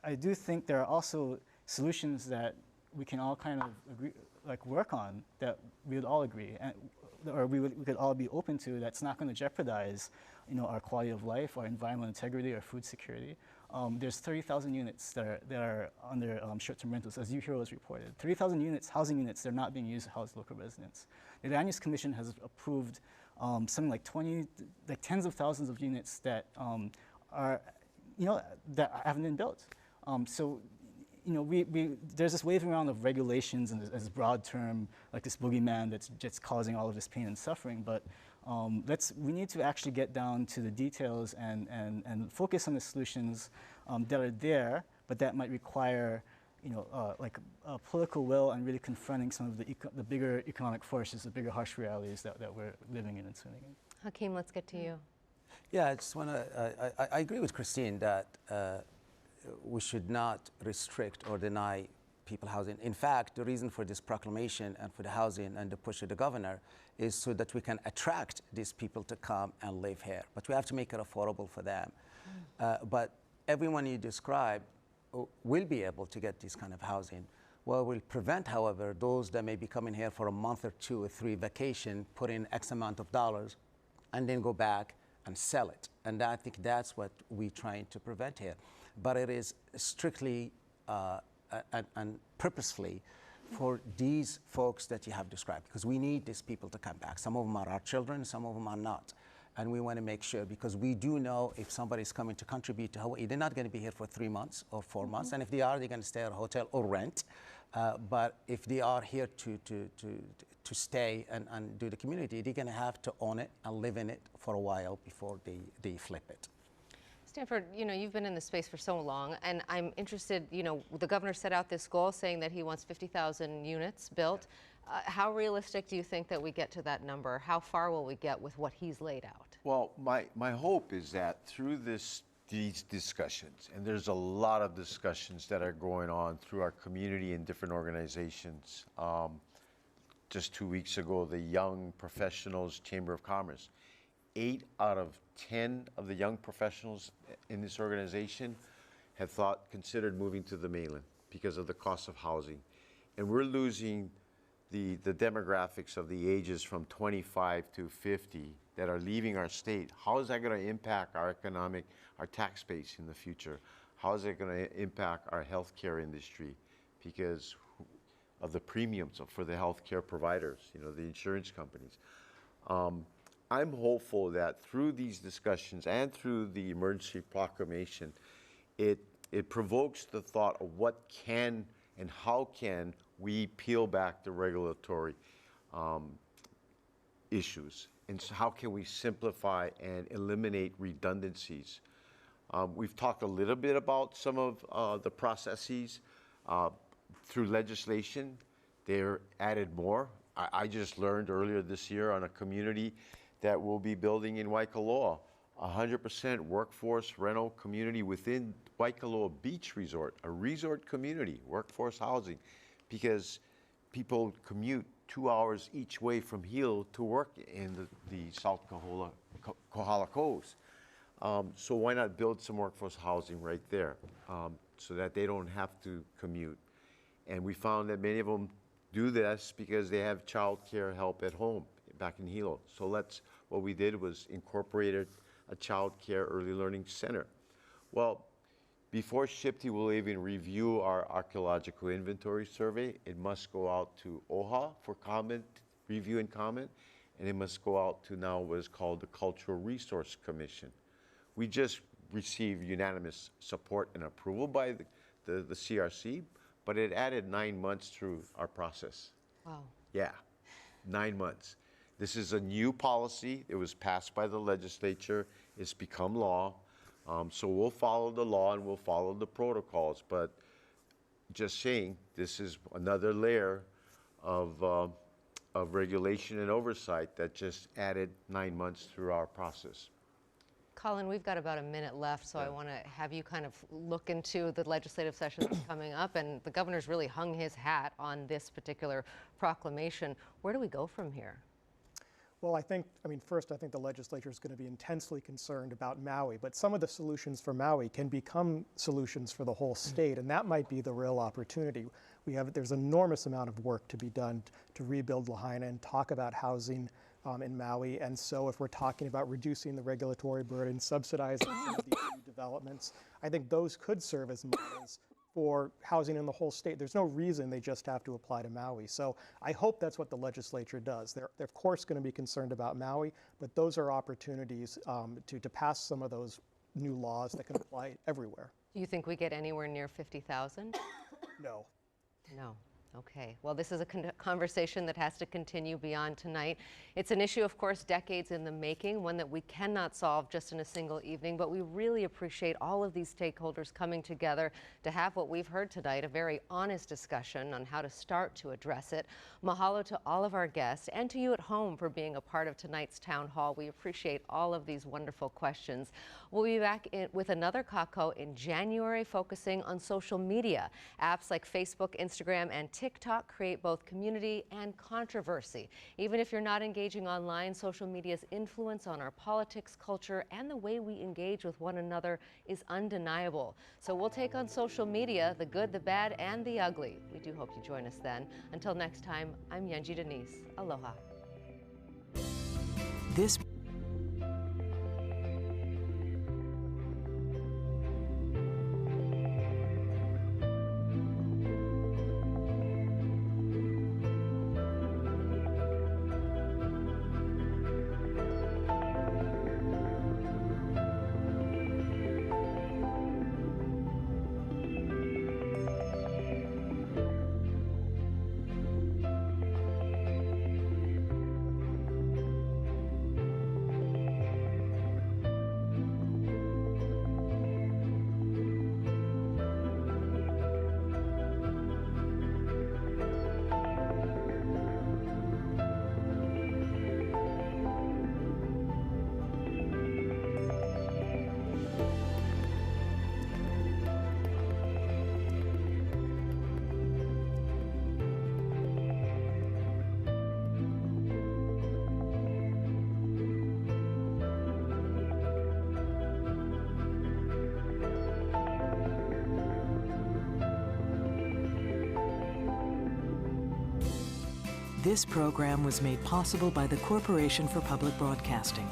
J: I do think there are also solutions that we can all kind of agree, work on, that we would all agree, or we could all be open to, that's not going to jeopardize our quality of life, our environmental integrity, our food security. There's 30,000 units that are under short-term rentals, as Yuhiro has reported. 30,000 units, housing units, they're not being used to house local residents. The Land Use Commission has approved something like tens of thousands of units that are, that haven't been built. So, there's this waving around of regulations and this broad term, like this boogeyman that's just causing all of this pain and suffering. But we need to actually get down to the details and focus on the solutions that are there, but that might require, a political will and really confronting some of the bigger economic forces, the bigger harsh realities that we're living in and swimming in.
B: Hakeem, let's get to you.
C: Yeah, I just want to, I agree with Christine that we should not restrict or deny people housing. In fact, the reason for this proclamation and for the housing and the push of the governor is so that we can attract these people to come and live here. But we have to make it affordable for them. But everyone you describe will be able to get this kind of housing. Well, we'll prevent, however, those that may be coming here for a month or 2 or 3 vacation, put in X amount of dollars, and then go back and sell it. And I think that's what we're trying to prevent here. But it is strictly and purposefully for these folks that you have described, because we need these people to come back. Some of them are our children, some of them are not. And we want to make sure, because we do know if somebody's coming to contribute to Hawaii, they're not going to be here for 3 months or 4 months. And if they are, they're going to stay at a hotel or rent. But if they are here to stay and do the community, they're going to have to own it and live in it for a while before they flip it.
B: Stanford, you've been in the space for so long, and I'm interested, the governor set out this goal saying that he wants 50,000 units built. How realistic do you think that we get to that number? How far will we get with what he's laid out?
E: Well, my hope is that through these discussions, and there's a lot of discussions that are going on through our community and different organizations. Just 2 weeks ago, the Young Professionals Chamber of Commerce, 8 out of 10 of the young professionals in this organization have considered moving to the mainland because of the cost of housing. And we're losing the demographics of the ages from 25 to 50 that are leaving our state. How is that going to impact our tax base in the future? How is it going to impact our healthcare industry? Because of the premiums for the healthcare providers, the insurance companies. I'm hopeful that through these discussions and through the emergency proclamation, it provokes the thought of what can and how can we peel back the regulatory issues, and so how can we simplify and eliminate redundancies. We've talked a little bit about some of the processes through legislation. They're added more. I just learned earlier this year on a community that we'll be building in Waikoloa, 100% workforce rental community within Waikoloa Beach Resort, a resort community, workforce housing, because people commute 2 hours each way from Hilo to work in the South Kohala Coast. So why not build some workforce housing right there so that they don't have to commute? And we found that many of them do this because they have child care help at home back in Hilo. So what we did was incorporated a child care early learning center. Well, before SHPT will even review our archaeological inventory survey, it must go out to OHA for comment, review and comment, and it must go out to now what is called the Cultural Resource Commission. We just received unanimous support and approval by the CRC, but it added 9 months through our process.
B: Wow.
E: Yeah, 9 months. This is a new policy. It was passed by the legislature. It's become law. So we'll follow the law and we'll follow the protocols. But just saying, this is another layer of regulation and oversight that just added 9 months through our process.
B: Colin, we've got about a minute left, so I want to have you kind of look into the legislative session that's coming up, and the governor's really hung his hat on this particular proclamation. Where do we go from here?
L: Well, first, I think the legislature is going to be intensely concerned about Maui, but some of the solutions for Maui can become solutions for the whole state, and that might be the real opportunity. There's an enormous amount of work to be done to rebuild Lahaina and talk about housing in Maui, and so if we're talking about reducing the regulatory burden, subsidizing some of these new developments, I think those could serve as models for housing in the whole state. There's no reason they just have to apply to Maui. So I hope that's what the legislature does. They're of course going to be concerned about Maui, but those are opportunities to pass some of those new laws that can apply everywhere.
B: Do you think we get anywhere near 50,000?
L: No.
B: No. Okay. Well, this is a conversation that has to continue beyond tonight. It's an issue, of course, decades in the making, one that we cannot solve just in a single evening, but we really appreciate all of these stakeholders coming together to have what we've heard tonight, a very honest discussion on how to start to address it. Mahalo to all of our guests and to you at home for being a part of tonight's town hall. We appreciate all of these wonderful questions. We'll be back with another KΑKOU in January, focusing on social media. Apps like Facebook, Instagram, and TikTok create both community and controversy. Even if you're not engaging online, social media's influence on our politics, culture, and the way we engage with one another is undeniable. So we'll take on social media, the good, the bad, and the ugly. We do hope you join us then. Until next time, I'm Yanji Denise. Aloha.
M: This program was made possible by the Corporation for Public Broadcasting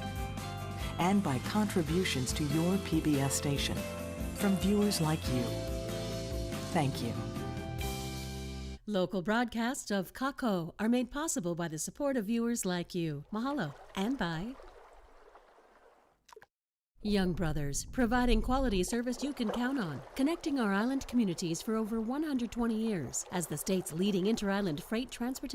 M: and by contributions to your PBS station from viewers like you. Thank you.
A: Local broadcasts of KAKOU are made possible by the support of viewers like you. Mahalo. And by Young Brothers, providing quality service you can count on, connecting our island communities for over 120 years as the state's leading inter-island freight transportation